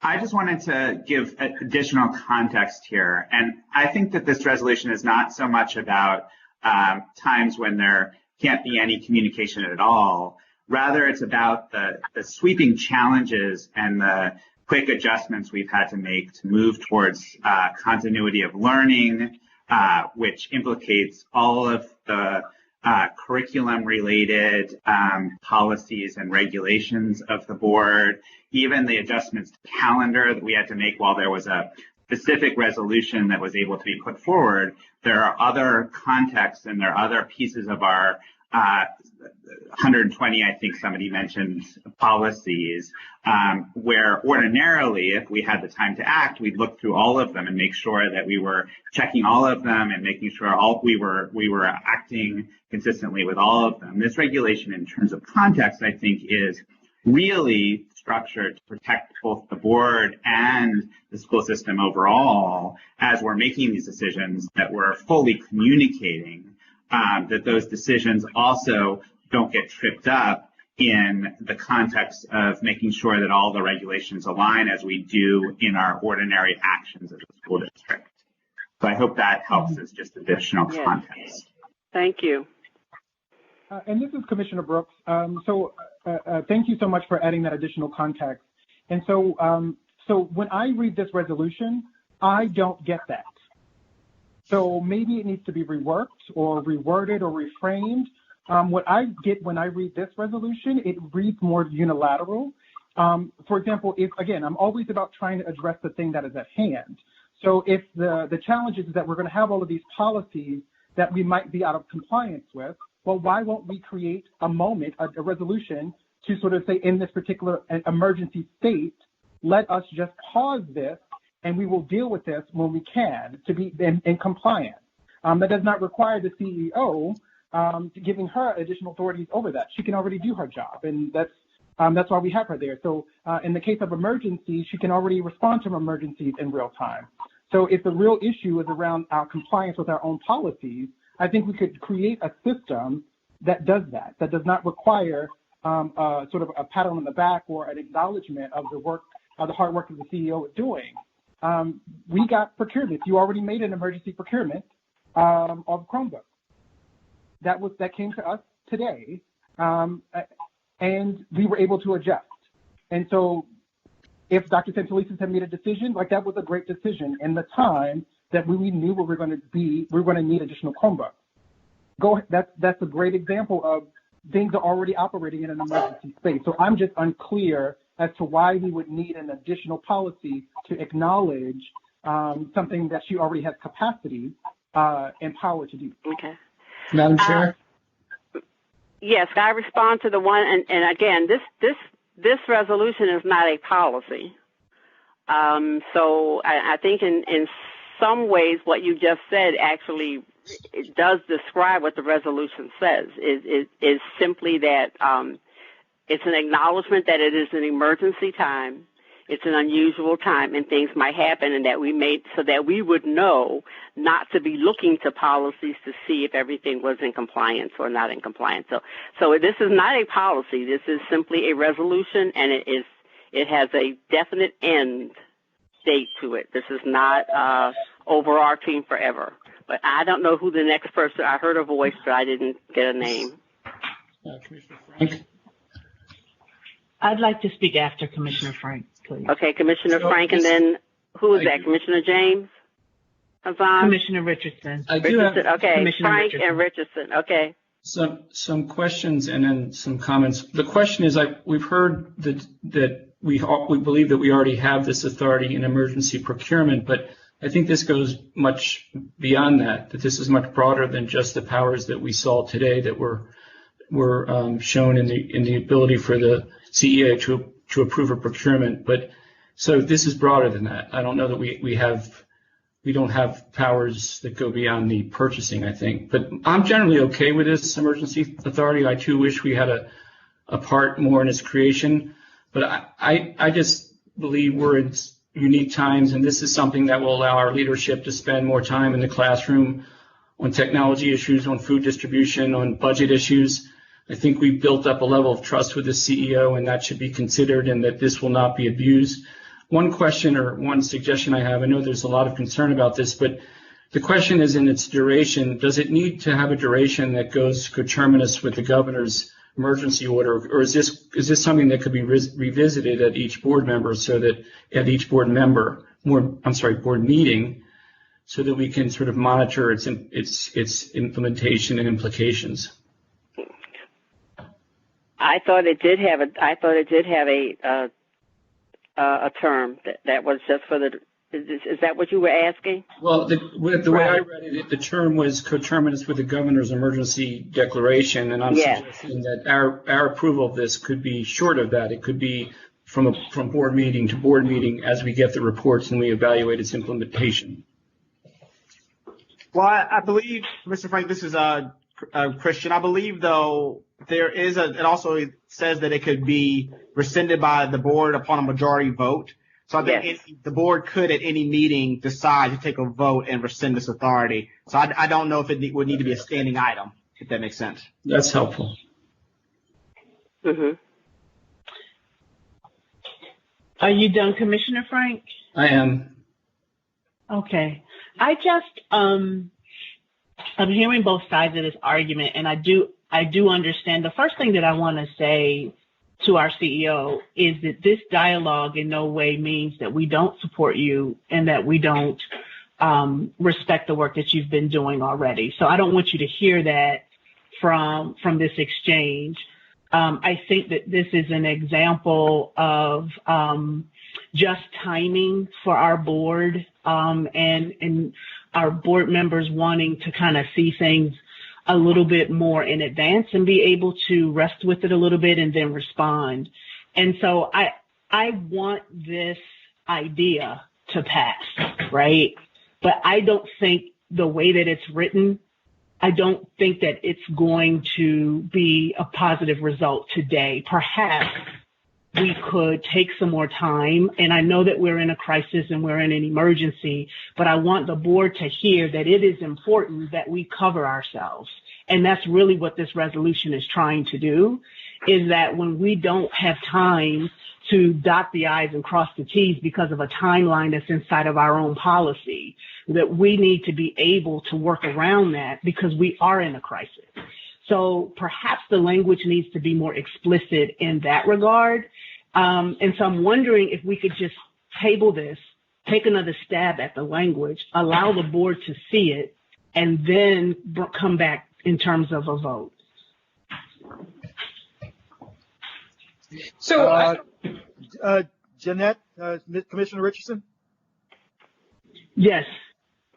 I just wanted to give additional context here. And I think that this resolution is not so much about times when there can't be any communication at all. Rather, it's about the sweeping challenges and the quick adjustments we've had to make to move towards continuity of learning, which implicates all of the curriculum-related policies and regulations of the board, even the adjustments to calendar that we had to make while there was a specific resolution that was able to be put forward. There are other contexts and there are other pieces of our 120, I think somebody mentioned, policies, where ordinarily, if we had the time to act, we'd look through all of them and make sure that we were checking all of them and making sure we were acting consistently with all of them. This regulation, in terms of context, I think is really structured to protect both the board and the school system overall as we're making these decisions, that we're fully communicating that those decisions also don't get tripped up in the context of making sure that all the regulations align as we do in our ordinary actions as a school district. So I hope that helps as just additional context. Thank you. And this is Commissioner Brooks. Thank you so much for adding that additional context. And so when I read this resolution, I don't get that. So maybe it needs to be reworked or reworded or reframed. What I get when I read this resolution, it reads more unilateral. For example, I'm always about trying to address the thing that is at hand. So if the challenge is that we're going to have all of these policies that we might be out of compliance with, well, why won't we create a moment, a resolution to sort of say, in this particular emergency state, let us just pause this and we will deal with this when we can to be in compliance. That does not require the CEO giving her additional authorities over that. She can already do her job, and that's why we have her there. So in the case of emergencies, she can already respond to emergencies in real time. So if the real issue is around our compliance with our own policies, I think we could create a system that does that does not require sort of a pat on the back or an acknowledgement of the work, the hard work that the CEO is doing. We got procurement. You already made an emergency procurement of Chromebooks. That came to us today, and we were able to adjust. And so if Dr. Santelises had made a decision, like that was a great decision in the time that we knew we were going to need additional Chromebooks. That's a great example of things are already operating in an emergency space. So I'm just unclear as to why we would need an additional policy to acknowledge something that she already has capacity and power to do. Okay. Madam Chair? Yes, I respond to the one, and again, this resolution is not a policy. So I think in some ways what you just said actually it does describe what the resolution says. Is simply that it's an acknowledgement that it is an emergency time. It's an unusual time and things might happen, and that we made so that we would know not to be looking to policies to see if everything was in compliance or not in compliance. So this is not a policy. This is simply a resolution, and it has a definite end date to it. This is not overarching forever. But I don't know who the next person. I heard a voice, but I didn't get a name. Commissioner Frank? I'd like to speak after Commissioner Frank, please. Okay, Commissioner Frank, and then who is that? Commissioner James? Hazan? Commissioner Richardson. I do have okay, Commissioner Frank Richardson. and Richardson. Okay. Some questions and then some comments. The question is, we've heard that we believe that we already have this authority in emergency procurement, but I think this goes much beyond that this is much broader than just the powers that we saw today that were shown in the ability for the CEA to approve a procurement. But so this is broader than that. I don't know that we don't have powers that go beyond the purchasing, I think. But I'm generally okay with this emergency authority. I too wish we had a part more in its creation. But I just believe we're in unique times, and this is something that will allow our leadership to spend more time in the classroom on technology issues, on food distribution, on budget issues. I think we've built up a level of trust with the CEO, and that should be considered, and that this will not be abused. One question or one suggestion I have, I know there's a lot of concern about this, but the question is in its duration. Does it need to have a duration that goes coterminous with the governor's emergency order, or is this something that could be revisited at each board member, so that at each board meeting, so that we can sort of monitor its implementation and implications? I thought it did have a term that was just for the. Is that what you were asking? Well, the way I read it, the term was coterminous with the governor's emergency declaration, and I'm suggesting that our approval of this could be short of that. It could be from board meeting to board meeting as we get the reports and we evaluate its implementation. Well, I believe, Mr. Frank, this is Christian. I believe, though, there is it also says that it could be rescinded by the board upon a majority vote. So I think the board could at any meeting decide to take a vote and rescind this authority. So I don't know if it would need to be a standing item, if that makes sense. That's helpful. Mm-hmm. Are you done, Commissioner Frank? I am. Okay. I just, I'm hearing both sides of this argument, and I do understand. The first thing that I want to say to our CEO is that this dialogue in no way means that we don't support you and that we don't respect the work that you've been doing already. So I don't want you to hear that from this exchange. I think that this is an example of just timing for our board and our board members wanting to kind of see things a little bit more in advance and be able to rest with it a little bit and then respond. And so I want this idea to pass, right? But I don't think the way that it's written, I don't think that it's going to be a positive result today. Perhaps we could take some more time. And I know that we're in a crisis and we're in an emergency, but I want the board to hear that it is important that we cover ourselves. And that's really what this resolution is trying to do, is that when we don't have time to dot the I's and cross the T's because of a timeline that's inside of our own policy, that we need to be able to work around that because we are in a crisis. So perhaps the language needs to be more explicit in that regard. And so I'm wondering if we could just table this, take another stab at the language, allow the board to see it, and then come back in terms of a vote. So, Jeanette, Commissioner Richardson? Yes.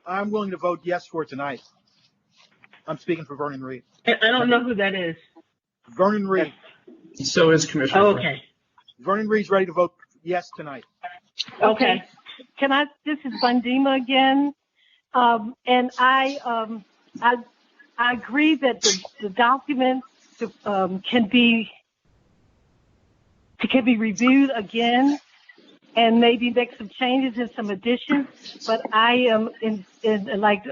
I'm willing to vote yes for tonight. I'm speaking for Vernon Reed. I don't know who that is. Vernon Reed. So is Commissioner. Oh, okay. Vernon Reed's ready to vote yes tonight. Okay. This is Bundima again. And I agree that the document can be reviewed again and maybe make some changes and some additions. But I am like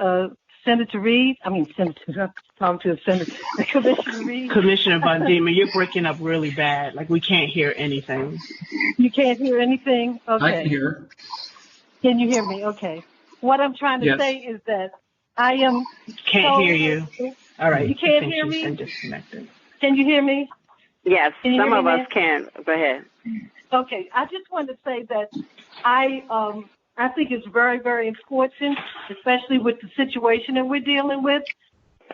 Senator Reed. I mean, Senator. Talking to Senator Commissioner Reed. Commissioner Bundima, you're breaking up really bad. Like we can't hear anything. You can't hear anything? Okay. I can hear. Can you hear me? Okay. What I'm trying to say is that I am. Can't hear you. All right. You can't hear me? Disconnected. Can you hear me? Yes, some of us can. Go ahead. Okay. I just want to say that I think it's very, very important, especially with the situation that we're dealing with,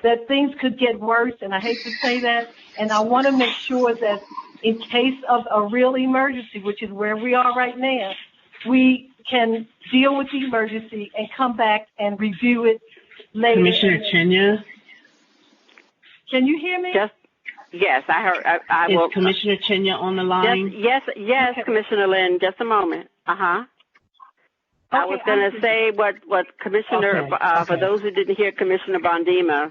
that things could get worse, and I hate to say that, and I want to make sure that in case of a real emergency, which is where we are right now, we can deal with the emergency and come back and review it later. Commissioner Chenya? Can you hear me? Yes, I heard. I is will. Commissioner Chenya on the line? Yes, okay. Commissioner Lynn, just a moment. I was going to say what Commissioner, for those who didn't hear Commissioner Bondima,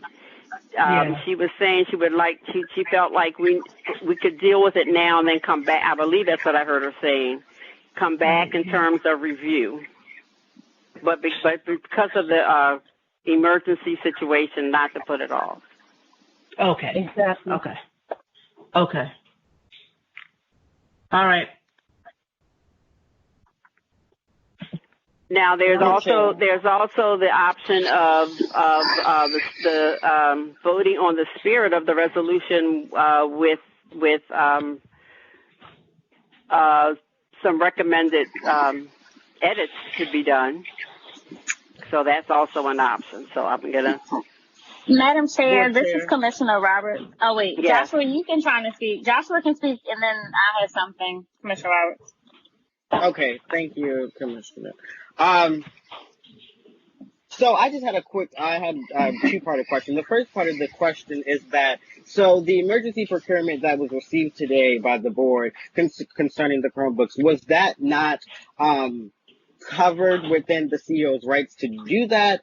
she was saying she felt like we could deal with it now and then come back. I believe that's what I heard her saying. Come back in terms of review. But because of the emergency situation, not to put it off. Okay. Exactly. Okay. All right. Now there's also the option of the voting on the spirit of the resolution with some recommended edits to be done. So that's also an option. So I'm gonna Madam Chair, Board this Chair. is Commissioner Roberts. Oh, wait. Yes. Joshua, you can try to speak. Joshua can speak, and then I have something. Commissioner Roberts. Okay, thank you, Commissioner. So I just had a two-part question. The first part of the question is that, so the emergency procurement that was received today by the board concerning the Chromebooks, was that not covered within the CEO's rights to do that?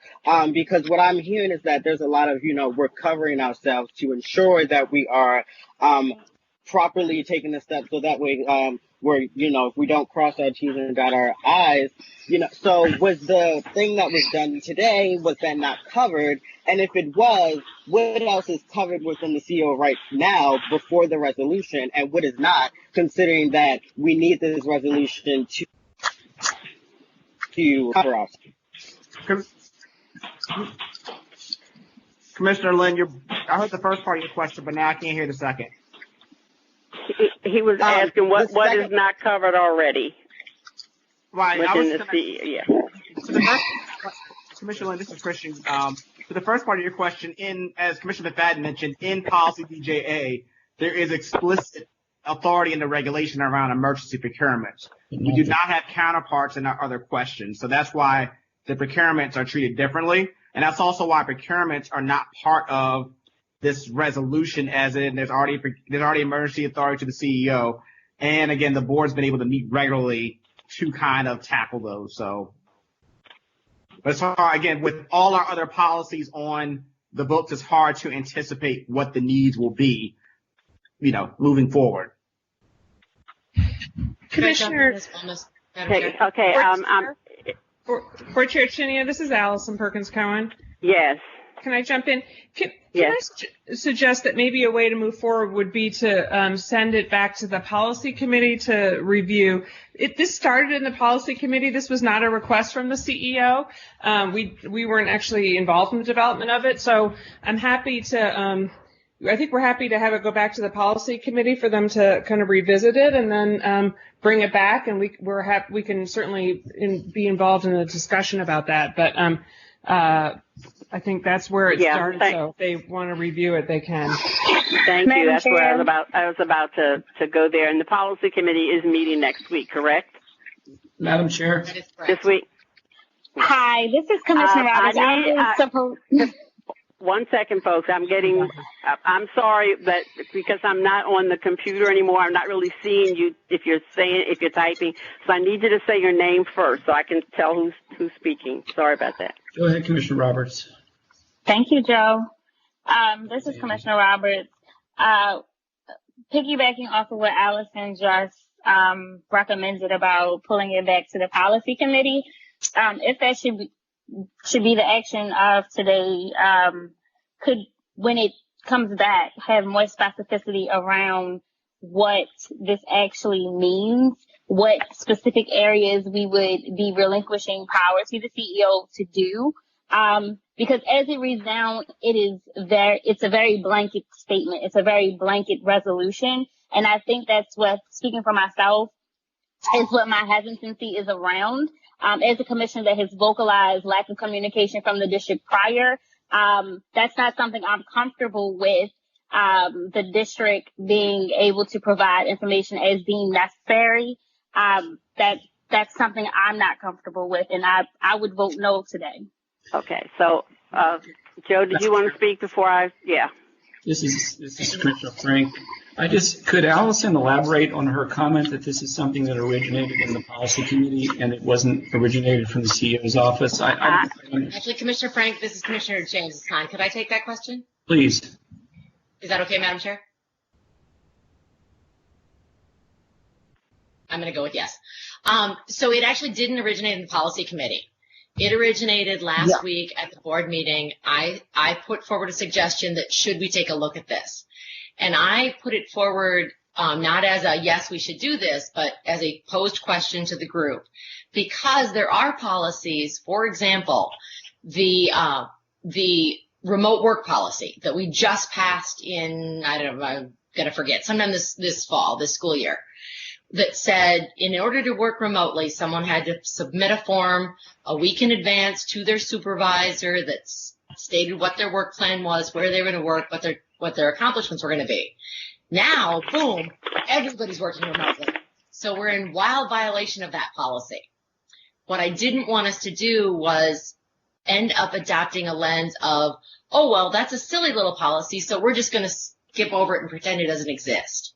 Because what I'm hearing is that there's a lot of, we're covering ourselves to ensure that we are properly taking the steps so that way we're, if we don't cross our T's and dot our I's, so was the thing that was done today, was that not covered? And if it was, what else is covered within the CEO rights now before the resolution, and what is not, considering that we need this resolution to cover us? Commissioner Lynn, I heard the first part of your question, but now I can't hear the second. He was asking what second- is not covered already Right. within the CEO. Yeah. So the first, Commissioner Lynn, this is Christian. So the first part of your question, as Commissioner McFadden mentioned, in policy DJA, there is explicit authority in the regulation around emergency procurement. We do not have counterparts in our other questions. So that's why the procurements are treated differently. And that's also why procurements are not part of this resolution, as in there's already emergency authority to the CEO. And again, the board's been able to meet regularly to kind of tackle those. So, but it's hard, again, with all our other policies on the books, it's hard to anticipate what the needs will be, moving forward. Commissioner. Okay. Board Chair Chinia, this is Allison Perkins Cohen. Yes. Can I jump in? Can I suggest that maybe a way to move forward would be to send it back to the policy committee to review. This started in the policy committee. This was not a request from the CEO. We weren't actually involved in the development of it. So I'm happy to, I think we're happy to have it go back to the policy committee for them to kind of revisit it and then bring it back. And we can certainly be involved in a discussion about that. But I think that's where it started. So if they want to review it, they can. Thank you. That's where I was about to go there. And the policy committee is meeting next week, correct? Madam Chair. This week. Hi, this is Commissioner Roberts. One second, folks. I'm sorry that because I'm not on the computer anymore, I'm not really seeing you if you're typing. So I need you to say your name first so I can tell who's speaking. Sorry about that. Go ahead, Commissioner Roberts. Thank you, Joe. This is Commissioner Roberts. Piggybacking off of what Allison just recommended about pulling it back to the policy committee, if that should be the action of today, could, when it comes back, have more specificity around what this actually means, what specific areas we would be relinquishing power to the CEO to do. Because as it reads down, it's a very blanket statement. It's a very blanket resolution. And I think that's what, speaking for myself, is what my hesitancy is around. As a commissioner that has vocalized lack of communication from the district prior, that's not something I'm comfortable with, the district being able to provide information as deemed necessary. That's something I'm not comfortable with, and I would vote no today. Okay, so Joe, did you want to speak before I? Yeah. This is Commissioner Frank. Could Allison elaborate on her comment that this is something that originated in the policy committee and it wasn't originated from the CEO's office? Actually, Commissioner Frank, this is Commissioner James Khan. Could I take that question? Please. Is that okay, Madam Chair? I'm going to go with yes. So it actually didn't originate in the policy committee. It originated last week at the board meeting. I put forward a suggestion that should we take a look at this? And I put it forward not as a yes, we should do this, but as a posed question to the group. Because there are policies, for example, the remote work policy that we just passed in, I'm going to forget, sometime this fall, this school year, that said in order to work remotely, someone had to submit a form a week in advance to their supervisor that stated what their work plan was, where they were going to work, what their accomplishments were going to be. Now, boom, everybody's working remotely. So we're in wild violation of that policy. What I didn't want us to do was end up adopting a lens of, oh, well, that's a silly little policy, so we're just going to skip over it and pretend it doesn't exist.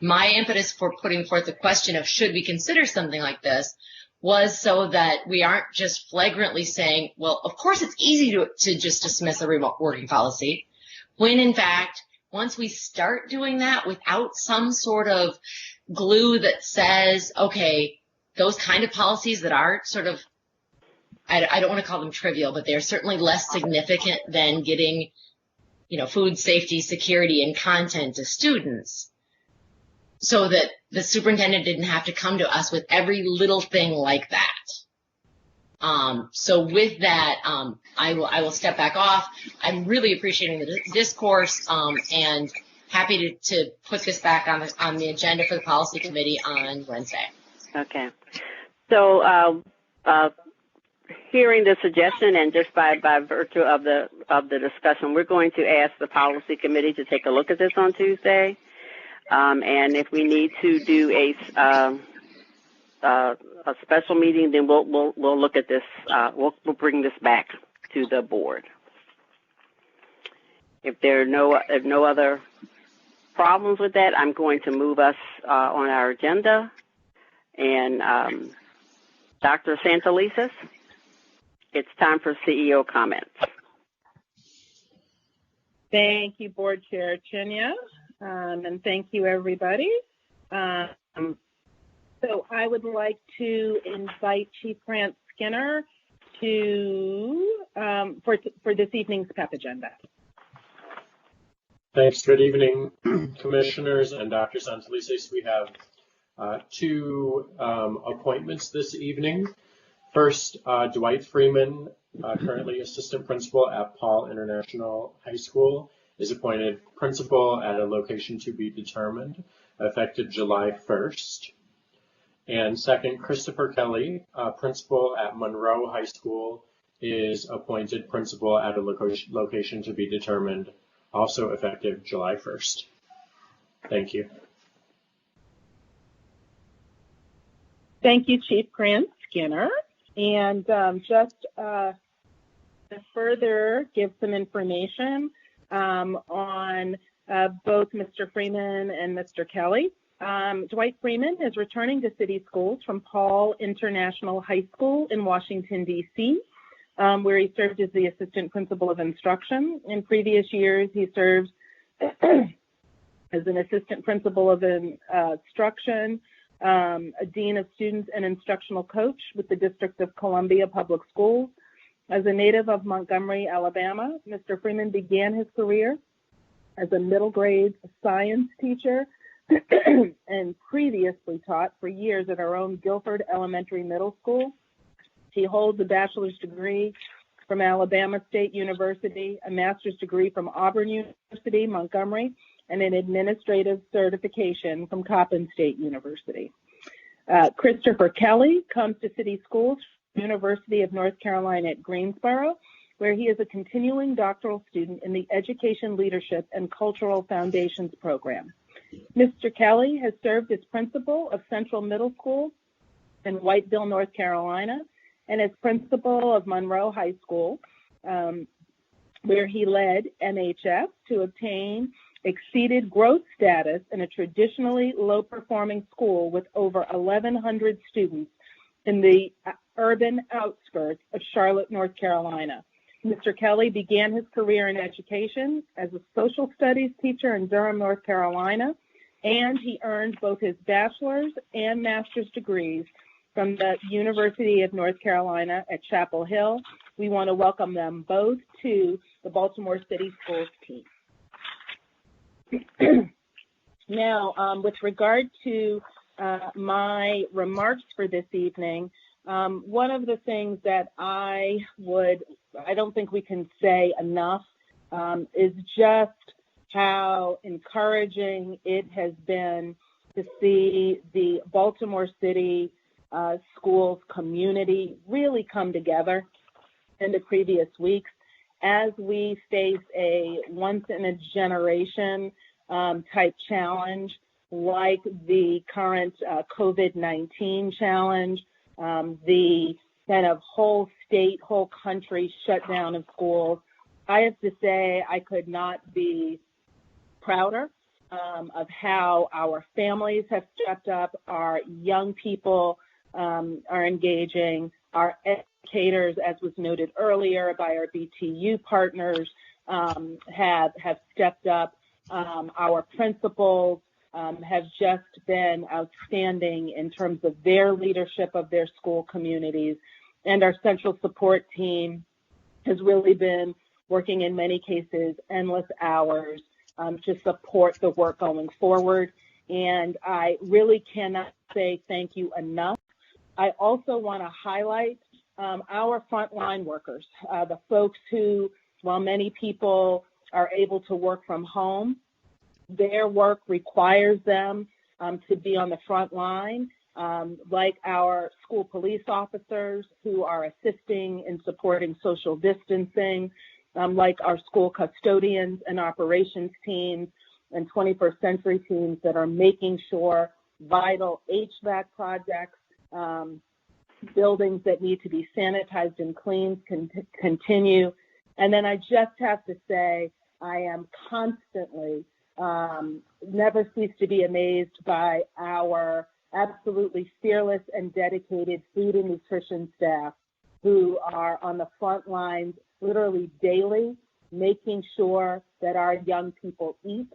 My impetus for putting forth the question of should we consider something like this was so that we aren't just flagrantly saying, well, of course it's easy to just dismiss a remote working policy, when in fact, once we start doing that without some sort of glue that says, okay, those kind of policies that are sort of, I don't want to call them trivial, but they're certainly less significant than getting, food safety, security, and content to students, so that the superintendent didn't have to come to us with every little thing like that. So with that, I will step back off. I'm really appreciating the discourse, and happy to put this back on the agenda for the policy committee on Wednesday. Okay. So, hearing the suggestion and just by virtue of the discussion, we're going to ask the policy committee to take a look at this on Tuesday. And if we need to do a special meeting, then we'll look at this. We'll bring this back to the board. If there are no other problems with that, I'm going to move us on our agenda. And Dr. Santelises, it's time for CEO comments. Thank you, Board Chair Chinya, and thank you, everybody. So I would like to invite Chief Grant Skinner for this evening's PEP agenda. Thanks. Good evening, commissioners and Dr. Santelises. We have two appointments this evening. First, Dwight Freeman, currently assistant principal at Paul International High School, is appointed principal at a location to be determined, effective July 1st. And second, Christopher Kelly, principal at Monroe High School, is appointed principal at a location to be determined, also effective July 1st. Thank you. Thank you, Chief Grant Skinner. And just to further give some information on both Mr. Freeman and Mr. Kelly. Dwight Freeman is returning to city schools from Paul International High School in Washington, D.C., where he served as the assistant principal of instruction. In previous years, he served as an assistant principal of instruction, a dean of students and instructional coach with the District of Columbia Public Schools. As a native of Montgomery, Alabama, Mr. Freeman began his career as a middle grade science teacher and previously taught for years at our own Guilford Elementary Middle School. He holds a bachelor's degree from Alabama State University, a master's degree from Auburn University, Montgomery, and an administrative certification from Coppin State University. Christopher Kelly comes to city schools from the University of North Carolina at Greensboro, where he is a continuing doctoral student in the Education Leadership and Cultural Foundations program. Mr. Kelly has served as principal of Central Middle School in Whiteville, North Carolina, and as principal of Monroe High School, where he led MHF to obtain exceeded growth status in a traditionally low-performing school with over 1,100 students in the urban outskirts of Charlotte, North Carolina. Mr. Kelly began his career in education as a social studies teacher in Durham, North Carolina, and he earned both his bachelor's and master's degrees from the University of North Carolina at Chapel Hill. We want to welcome them both to the Baltimore City Schools team. Now, with regard to my remarks for this evening, one of the things that I don't think we can say enough is just how encouraging it has been to see the Baltimore City schools community really come together in the previous weeks as we face a once-in-a-generation type challenge, like the current COVID-19 challenge, the kind of whole state, whole country shutdown of schools, I have to say I could not be prouder of how our families have stepped up, our young people are engaging, our educators, as was noted earlier by our BTU partners, have stepped up. Our principals have just been outstanding in terms of their leadership of their school communities, and our central support team has really been working in many cases endless hours to support the work going forward. And I really cannot say thank you enough. I also want to highlight our frontline workers, the folks who, while many people are able to work from home, their work requires them to be on the front line, like our school police officers who are assisting in supporting social distancing, like our school custodians and operations teams and 21st century teams that are making sure vital HVAC projects, buildings that need to be sanitized and cleaned can continue. And then I just have to say, I am constantly, never cease to be amazed by our absolutely fearless and dedicated food and nutrition staff who are on the front lines literally daily, making sure that our young people eat,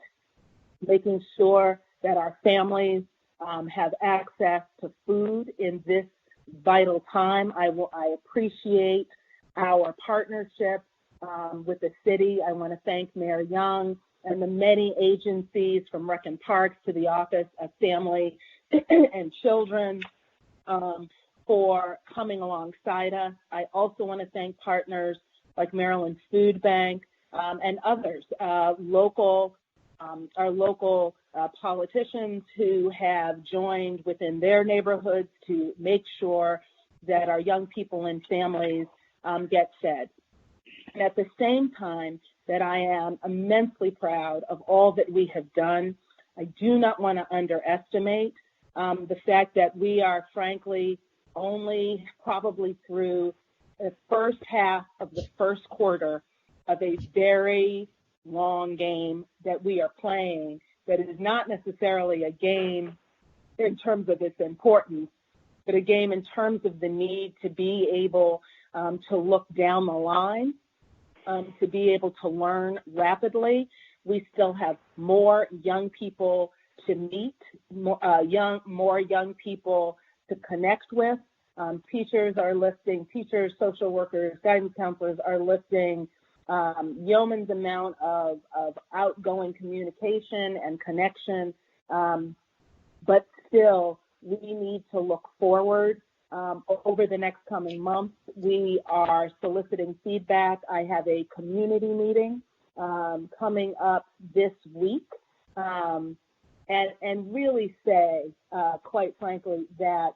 making sure that our families have access to food in this vital time. I appreciate our partnership with the city. I want to thank Mayor Young and the many agencies from Rec and Parks to the Office of Family and Children for coming alongside us. I also want to thank partners like Maryland Food Bank and others, our local politicians who have joined within their neighborhoods to make sure that our young people and families get fed. And at the same time that I am immensely proud of all that we have done, I do not want to underestimate the fact that we are frankly only probably through the first half of the first quarter of a very long game that we are playing that is not necessarily a game in terms of its importance, but a game in terms of the need to be able to look down the line, to be able to learn rapidly. We still have more young people to meet, more young people to connect with. Teachers, social workers, guidance counselors are listing yeoman's amount of outgoing communication and connection, but still we need to look forward. Over the next coming months, we are soliciting feedback. I have a community meeting coming up this week, and really say, quite frankly, that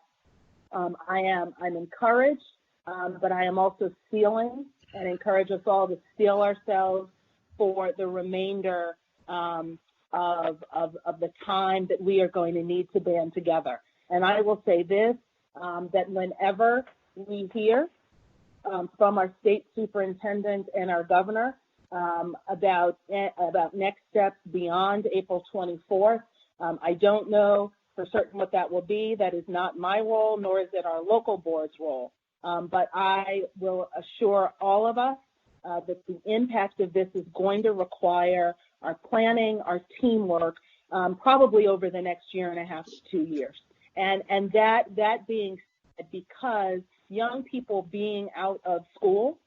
I'm encouraged, but I am also stealing and encourage us all to steel ourselves for the remainder of the time that we are going to need to band together. And I will say this, that whenever we hear from our state superintendent and our governor about next steps beyond April 24th, I don't know for certain what that will be. That is not my role, nor is it our local board's role. But I will assure all of us that the impact of this is going to require our planning, our teamwork, probably over the next year and a half to 2 years. And that being said, because young people being out of school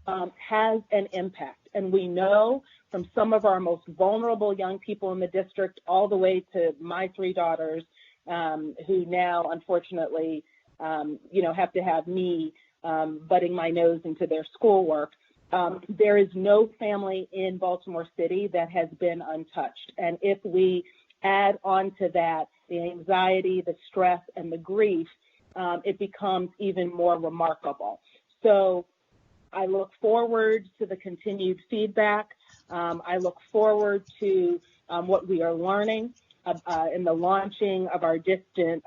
has an impact. And we know from some of our most vulnerable young people in the district all the way to my 3 daughters who now, unfortunately, have to have me butting my nose into their schoolwork. There is no family in Baltimore City that has been untouched. And if we add on to that the anxiety, the stress, and the grief, it becomes even more remarkable. So I look forward to the continued feedback. I look forward to what we are learning in the launching of our distant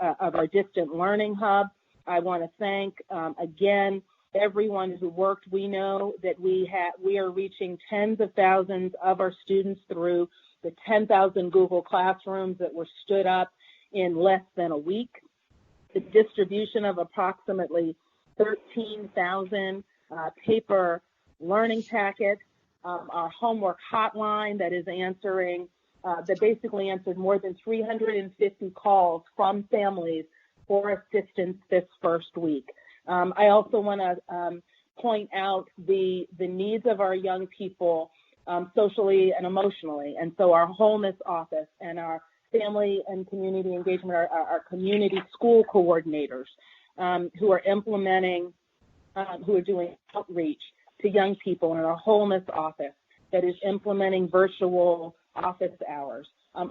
learning hub. I want to thank again everyone who worked. We know that we are reaching tens of thousands of our students through the 10,000 Google Classrooms that were stood up in less than a week. The distribution of approximately 13,000 paper learning packets, our homework hotline that is that basically answered more than 350 calls from families for assistance this first week. I also want to point out the needs of our young people socially and emotionally. And so our wholeness office and our family and community engagement, our community school coordinators who are implementing, who are doing outreach to young people in our wholeness office that is implementing virtual office hours.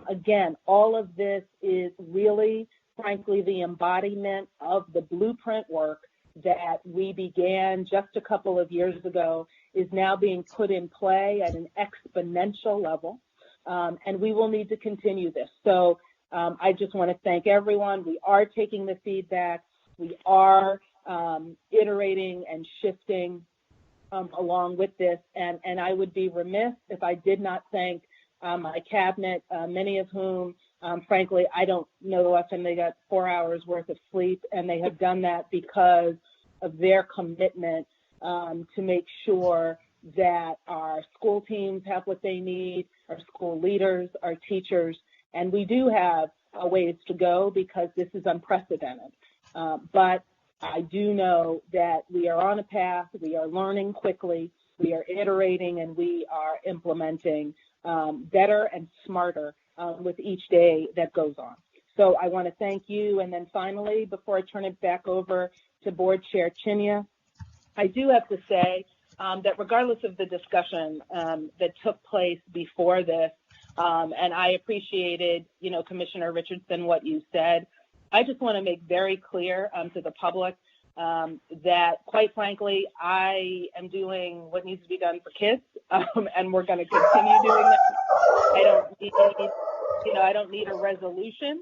Again, all of this is really, frankly, the embodiment of the blueprint work that we began just a couple of years ago is now being put in play at an exponential level, and we will need to continue this. So I just want to thank everyone. We are taking the feedback. We are iterating and shifting along with this, and I would be remiss if I did not thank my cabinet, many of whom, frankly, I don't know if they got 4 hours worth of sleep, and they have done that because of their commitment to make sure that our school teams have what they need, our school leaders, our teachers, and we do have a ways to go because this is unprecedented. But I do know that we are on a path, we are learning quickly, we are iterating, and we are implementing better and smarter with each day that goes on. So I want to thank you. And then finally, before I turn it back over to Board Chair Chinya, I do have to say that regardless of the discussion that took place before this, and I appreciated, Commissioner Richardson, what you said, I just want to make very clear to the public that, quite frankly, I am doing what needs to be done for kids, and we're going to continue doing that. I don't need a resolution,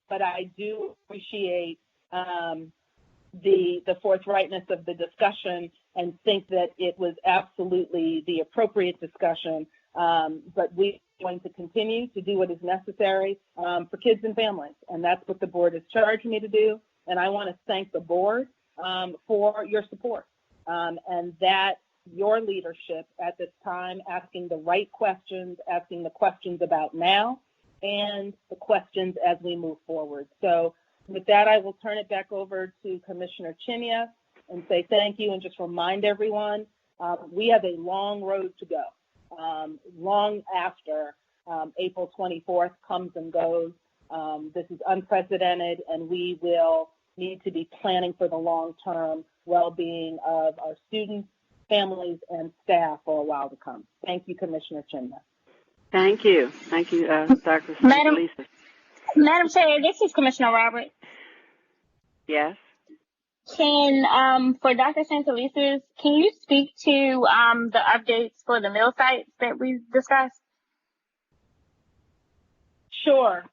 but I do appreciate the forthrightness of the discussion and think that it was absolutely the appropriate discussion. But we are going to continue to do what is necessary for kids and families, and that's what the board has charged me to do. And I want to thank the board for your support and that your leadership at this time, asking the right questions, asking the questions about now, and the questions as we move forward. So with that, I will turn it back over to Commissioner Chinya and say thank you and just remind everyone we have a long road to go, long after April 24th comes and goes. This is unprecedented, and we will need to be planning for the long-term well-being of our students, families, and staff for a while to come. Thank you, Commissioner Chinya. Thank you. Thank you, Dr. Lisa. Madam Chair, this is Commissioner Roberts. Yes. Can, for Dr. Santelises, can you speak to the updates for the mill sites that we discussed? Sure.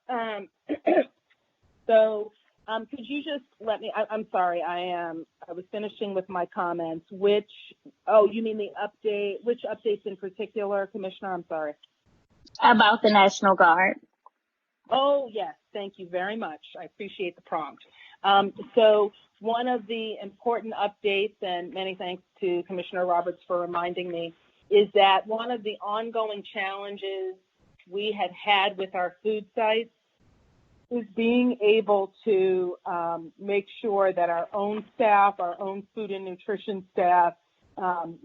So could you just let me, I'm sorry, I was finishing with my comments. You mean the update, which updates in particular, Commissioner? I'm sorry. About the National Guard. Oh, yes. Thank you very much. I appreciate the prompt. So one of the important updates, and many thanks to Commissioner Roberts for reminding me, is that one of the ongoing challenges we had with our food sites is being able to make sure that our own staff, our own food and nutrition staff,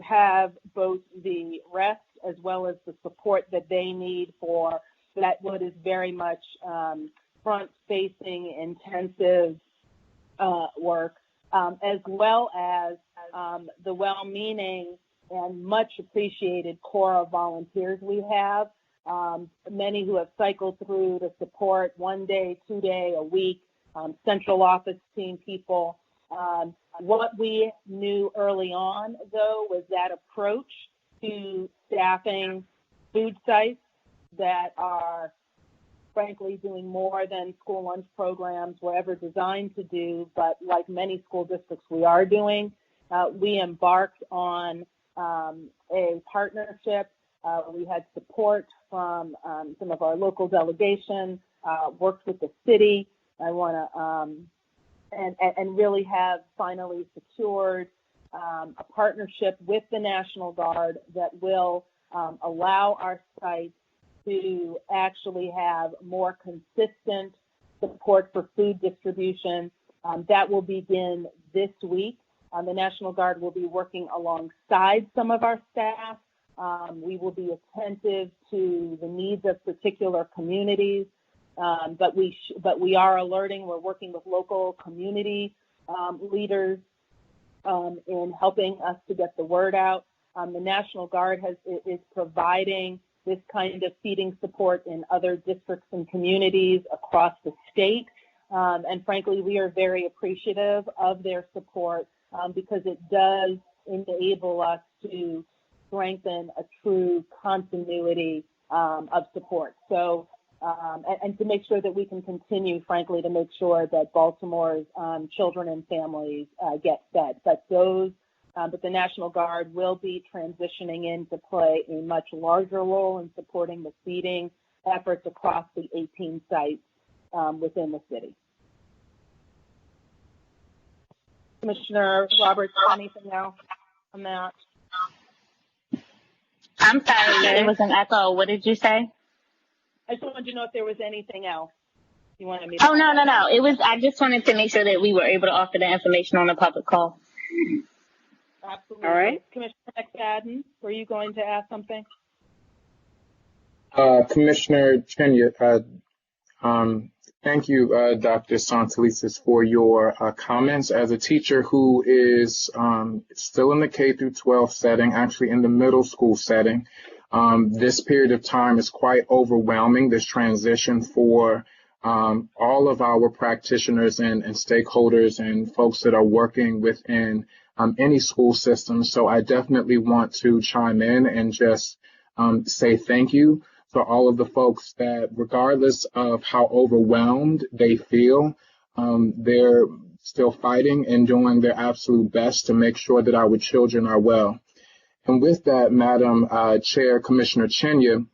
have both the rest as well as the support that they need for that what is very much front-facing, intensive work, as well as the well-meaning and much appreciated core of volunteers we have, many who have cycled through to support 1 day, 2 day, a week, central office team people, What we knew early on, though, was that approach to staffing food sites that are frankly doing more than school lunch programs were ever designed to do, but like many school districts we are doing, we embarked on a partnership. We had support from some of our local delegation, worked with the city. I want to, and really have finally secured a partnership with the National Guard that will allow our sites to actually have more consistent support for food distribution. That will begin this week. The National Guard will be working alongside some of our staff. We will be attentive to the needs of particular communities, but we are alerting. We're working with local community leaders in helping us to get the word out. The National Guard is providing this kind of feeding support in other districts and communities across the state. And frankly, we are very appreciative of their support because it does enable us to strengthen a true continuity of support. So, and to make sure that we can continue, frankly, to make sure that Baltimore's children and families get fed. But the National Guard will be transitioning in to play a much larger role in supporting the feeding efforts across the 18 sites within the city. Commissioner Roberts, anything else on that? I'm sorry, it was an echo. What did you say? I just wanted to know if there was anything else you wanted me to. Oh, no. I just wanted to make sure that we were able to offer the information on the public call. Absolutely. All right. Commissioner McFadden, were you going to ask something? Commissioner Chenya, thank you, Dr. Santelises, for your comments. As a teacher who is still in the K through 12 setting, actually in the middle school setting, this period of time is quite overwhelming, this transition for all of our practitioners and stakeholders and folks that are working within any school system. So I definitely want to chime in and just say thank you to all of the folks that, regardless of how overwhelmed they feel, they're still fighting and doing their absolute best to make sure that our children are well. And with that, Madam Chair, Commissioner Chenya,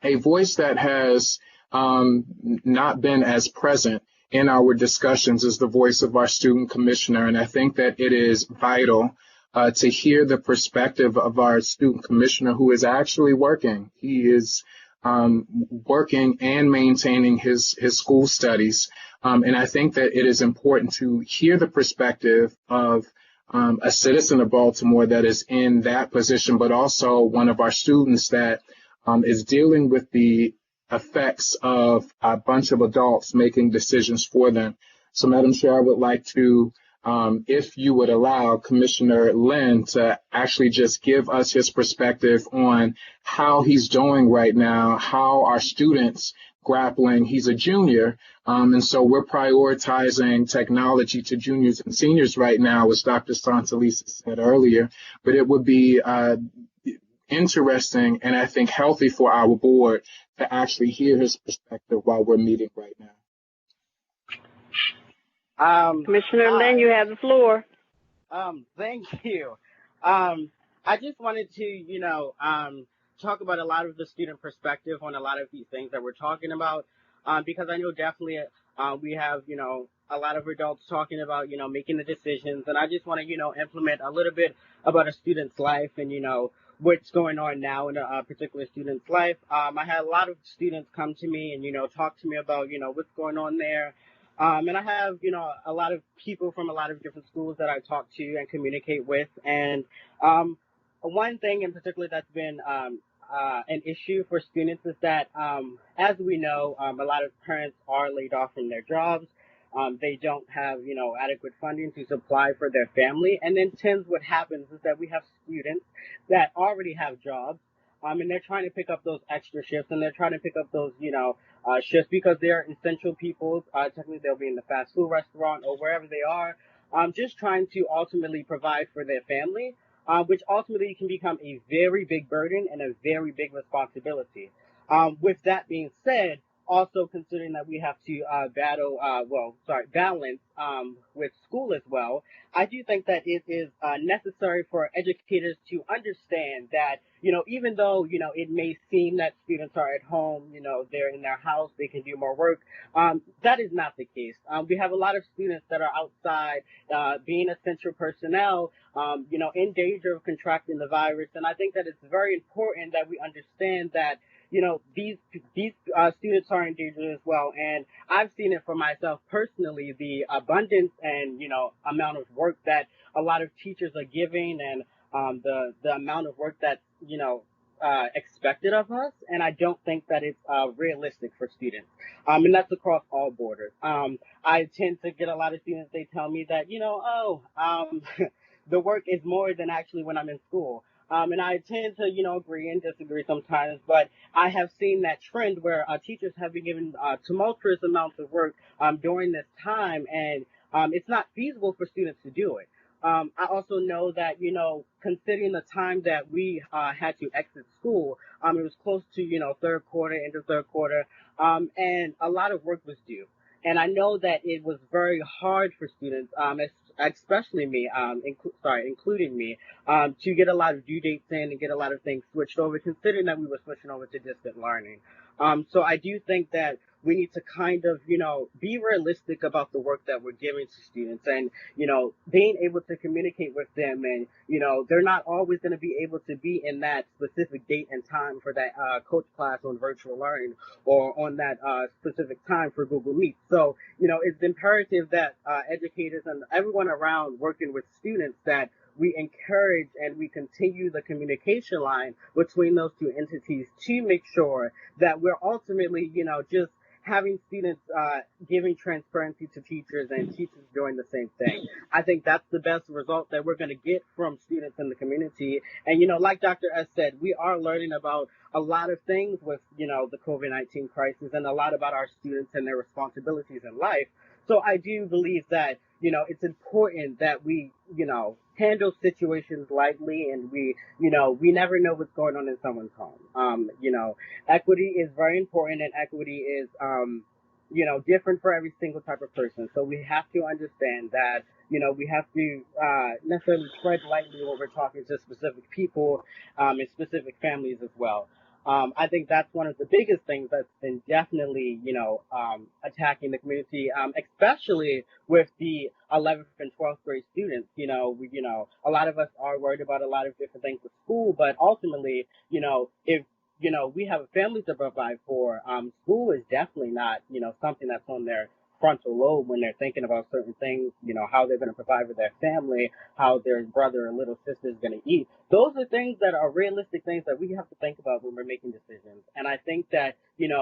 a voice that has not been as present in our discussions is the voice of our student commissioner. And I think that it is vital to hear the perspective of our student commissioner who is actually working. He is working and maintaining his school studies. And I think that it is important to hear the perspective of a citizen of Baltimore that is in that position, but also one of our students that is dealing with the effects of a bunch of adults making decisions for them. So, Madam Chair, I would like to, if you would allow Commissioner Lynn to actually just give us his perspective on how he's doing right now, how our students grappling. He's a junior, and so we're prioritizing technology to juniors and seniors right now, as Dr. Santelises said earlier, but it would be interesting and I think healthy for our board to actually hear his perspective while we're meeting right now. Commissioner Lynn, you have the floor. Thank you. I just wanted to, talk about a lot of the student perspective on a lot of these things that we're talking about, because I know definitely we have, a lot of adults talking about, making the decisions, and I just want to, implement a little bit about a student's life and, what's going on now in a particular student's life. I had a lot of students come to me and, talk to me about, what's going on there. And I have, a lot of people from a lot of different schools that I talk to and communicate with. And one thing in particular that's been an issue for students is that, as we know, a lot of parents are laid off from their jobs. They don't have, adequate funding to supply for their family. And then what happens is that we have students that already have jobs, and they're trying to pick up those extra shifts, and they're trying to pick up those, shifts because they're essential people. Technically, they'll be in the fast food restaurant or wherever they are. just trying to ultimately provide for their family, which ultimately can become a very big burden and a very big responsibility. With that being said, also considering that we have to balance with school as well, I do think that it is necessary for educators to understand that, even though, it may seem that students are at home, they're in their house, they can do more work, that is not the case. We have a lot of students that are outside, being essential personnel, in danger of contracting the virus. And I think that it's very important that we understand that these students are in danger as well. And I've seen it for myself personally, the abundance and, amount of work that a lot of teachers are giving, and the amount of work that's, expected of us. And I don't think that it's realistic for students. And that's across all borders. I tend to get a lot of students, they tell me that, the work is more than actually when I'm in school. And I tend to, agree and disagree sometimes, but I have seen that trend where teachers have been given tumultuous amounts of work during this time, and it's not feasible for students to do it. I also know that, considering the time that we had to exit school, it was close to, third quarter, end of third quarter, and a lot of work was due. And I know that it was very hard for students, especially me, including me, to get a lot of due dates in and get a lot of things switched over, considering that we were switching over to distant learning. So I do think that we need to kind of, be realistic about the work that we're giving to students, and, being able to communicate with them. And, they're not always going to be able to be in that specific date and time for that coach class on virtual learning, or on that specific time for Google Meet. So, it's imperative that educators and everyone around working with students, that we encourage and we continue the communication line between those two entities to make sure that we're ultimately, just having students giving transparency to teachers, and teachers doing the same thing. I think that's the best result that we're going to get from students in the community. And, like Dr. S said, we are learning about a lot of things with, the COVID-19 crisis, and a lot about our students and their responsibilities in life. So I do believe that, it's important that we, handle situations lightly, and we never know what's going on in someone's home. Equity is very important, and equity is, different for every single type of person. So we have to understand that, we have to necessarily tread lightly when we're talking to specific people, and specific families as well. I think that's one of the biggest things that's been definitely, attacking the community, especially with the 11th and 12th grade students. A lot of us are worried about a lot of different things with school, but ultimately, if we have a family to provide for, school is definitely not, something that's on their frontal lobe when they're thinking about certain things, how they're going to provide for their family, how their brother or little sister is going to eat. Those are things that are realistic things that we have to think about when we're making decisions. And I think that,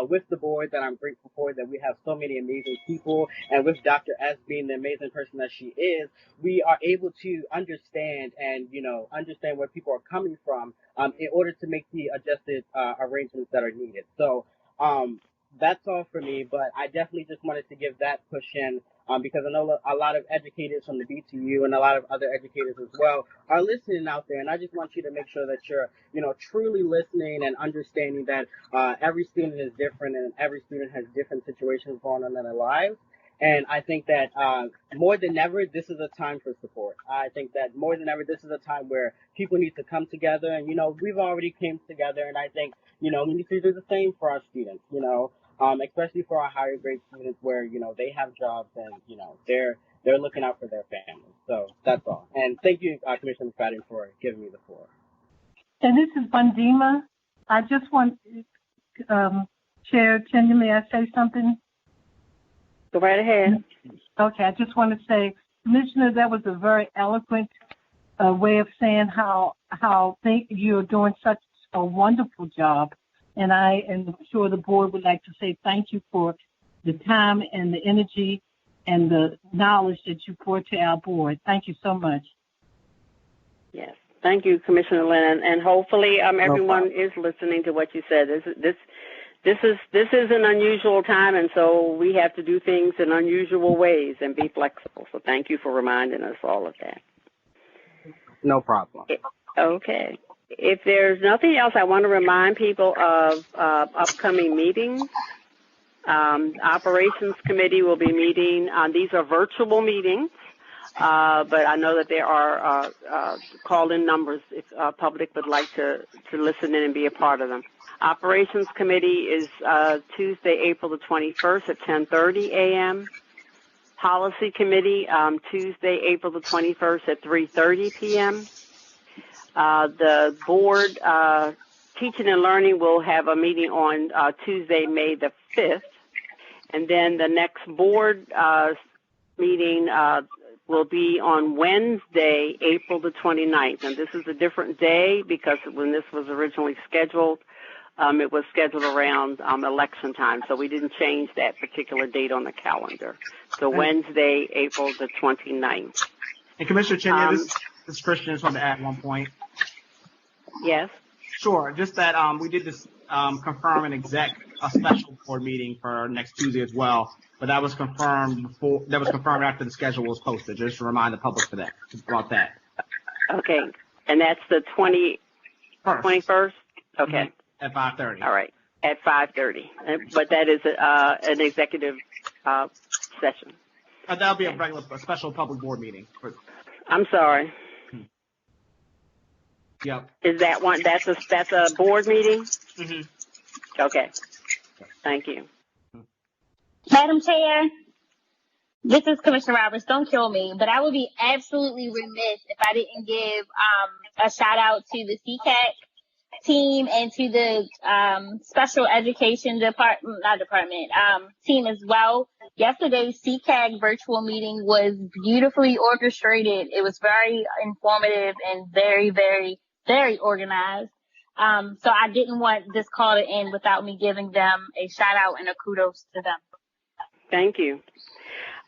with the board, that I'm grateful for, that we have so many amazing people, and with Dr. S being the amazing person that she is, we are able to understand and, understand where people are coming from, in order to make the adjusted arrangements that are needed. So, that's all for me, but I definitely just wanted to give that push in, because I know a lot of educators from the BTU and a lot of other educators as well are listening out there, and I just want you to make sure that you're, truly listening and understanding that every student is different, and every student has different situations going on in their lives. And I think that more than ever, this is a time for support. I think that more than ever, this is a time where people need to come together, and we've already came together, and I think we need to do the same for our students. Especially for our higher grade students, where they have jobs, and they're looking out for their families. So that's all. And thank you, Commissioner McFadden, for giving me the floor. And this is Bundima. I just want, Chair Tanya, may I say something? Go right ahead. Okay, I just want to say, Commissioner, that was a very eloquent way of saying how you're doing such a wonderful job. And I am sure the board would like to say thank you for the time and the energy and the knowledge that you pour to our board. Thank you so much. Yes. Thank you, Commissioner Lynn. And hopefully everyone is listening to what you said. This this is an unusual time, and so we have to do things in unusual ways and be flexible. So thank you for reminding us all of that. No problem. Okay. If there's nothing else, I want to remind people of upcoming meetings. Operations Committee will be meeting. These are virtual meetings, but I know that there are call-in numbers if public would like to listen in and be a part of them. Operations Committee is Tuesday, April the 21st at 10:30 a.m. Policy Committee, Tuesday, April the 21st at 3:30 p.m. The board, Teaching and Learning, will have a meeting on Tuesday, May the 5th. And then the next board meeting will be on Wednesday, April the 29th. And this is a different day because when this was originally scheduled, it was scheduled around election time. So we didn't change that particular date on the calendar. So Wednesday, April the 29th. And Commissioner Chin, this is Christian. I just wanted to add one point. Yes. Sure. Just that we did this confirm a special board meeting for next Tuesday as well, but that was confirmed after the schedule was posted. Just to remind the public about that. Okay, and that's the 21st. Okay. At 5:30. All right, at 5:30. But that is an executive session. That'll be a special public board meeting. I'm sorry. Yep. Is that one? That's a board meeting? Mm-hmm. Okay. Thank you. Madam Chair, this is Commissioner Roberts. Don't kill me, but I would be absolutely remiss if I didn't give a shout out to the CCAC team and to the special education team as well. Yesterday's CCAG virtual meeting was beautifully orchestrated. It was very informative and very, very, very organized. So I didn't want this call to end without me giving them a shout out and a kudos to them. Thank you.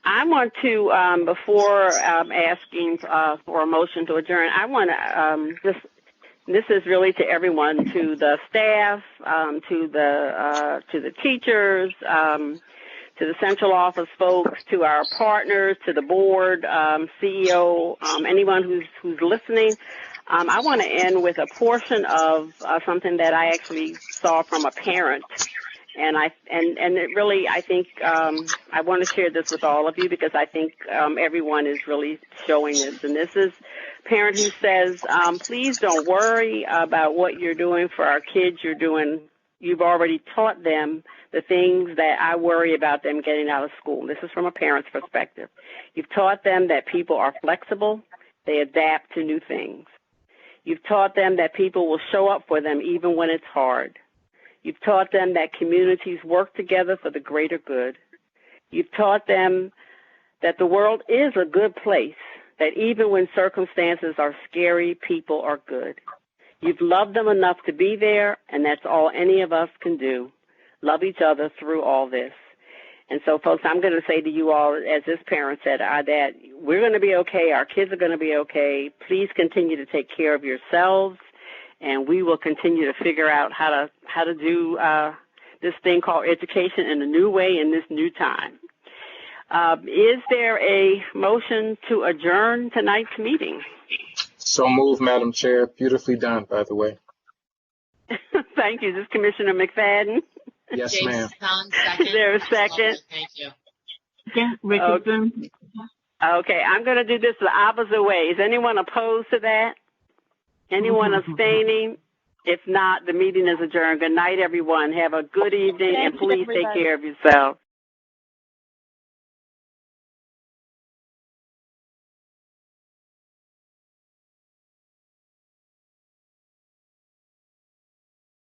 I want to, before asking for a motion to adjourn, I want to this is really to everyone, to the staff, to the teachers, to the central office folks, to our partners, to the board, CEO, anyone who's listening. I want to end with a portion of something that I actually saw from a parent, and it really, I think I want to share this with all of you because I think everyone is really showing this. And this is a parent who says, please don't worry about what you're doing for our kids. You've already taught them the things that I worry about them getting out of school. This is from a parent's perspective. You've taught them that people are flexible. They adapt to new things. You've taught them that people will show up for them even when it's hard. You've taught them that communities work together for the greater good. You've taught them that the world is a good place, that even when circumstances are scary, people are good. You've loved them enough to be there, and that's all any of us can do. Love each other through all this. And so, folks, I'm going to say to you all, as this parent said, that we're going to be okay. Our kids are going to be okay. Please continue to take care of yourselves, and we will continue to figure out how to do this thing called education in a new way in this new time. Is there a motion to adjourn tonight's meeting? So moved, Madam Chair. Beautifully done, by the way. Thank you. This is Commissioner McFadden. Yes, ma'am. Is there a second? Thank you. Yeah, Richardson. Okay, I'm going to do this the opposite way. Is anyone opposed to that? Anyone abstaining? If not, the meeting is adjourned. Good night, everyone. Have a good evening, and please take care of yourself.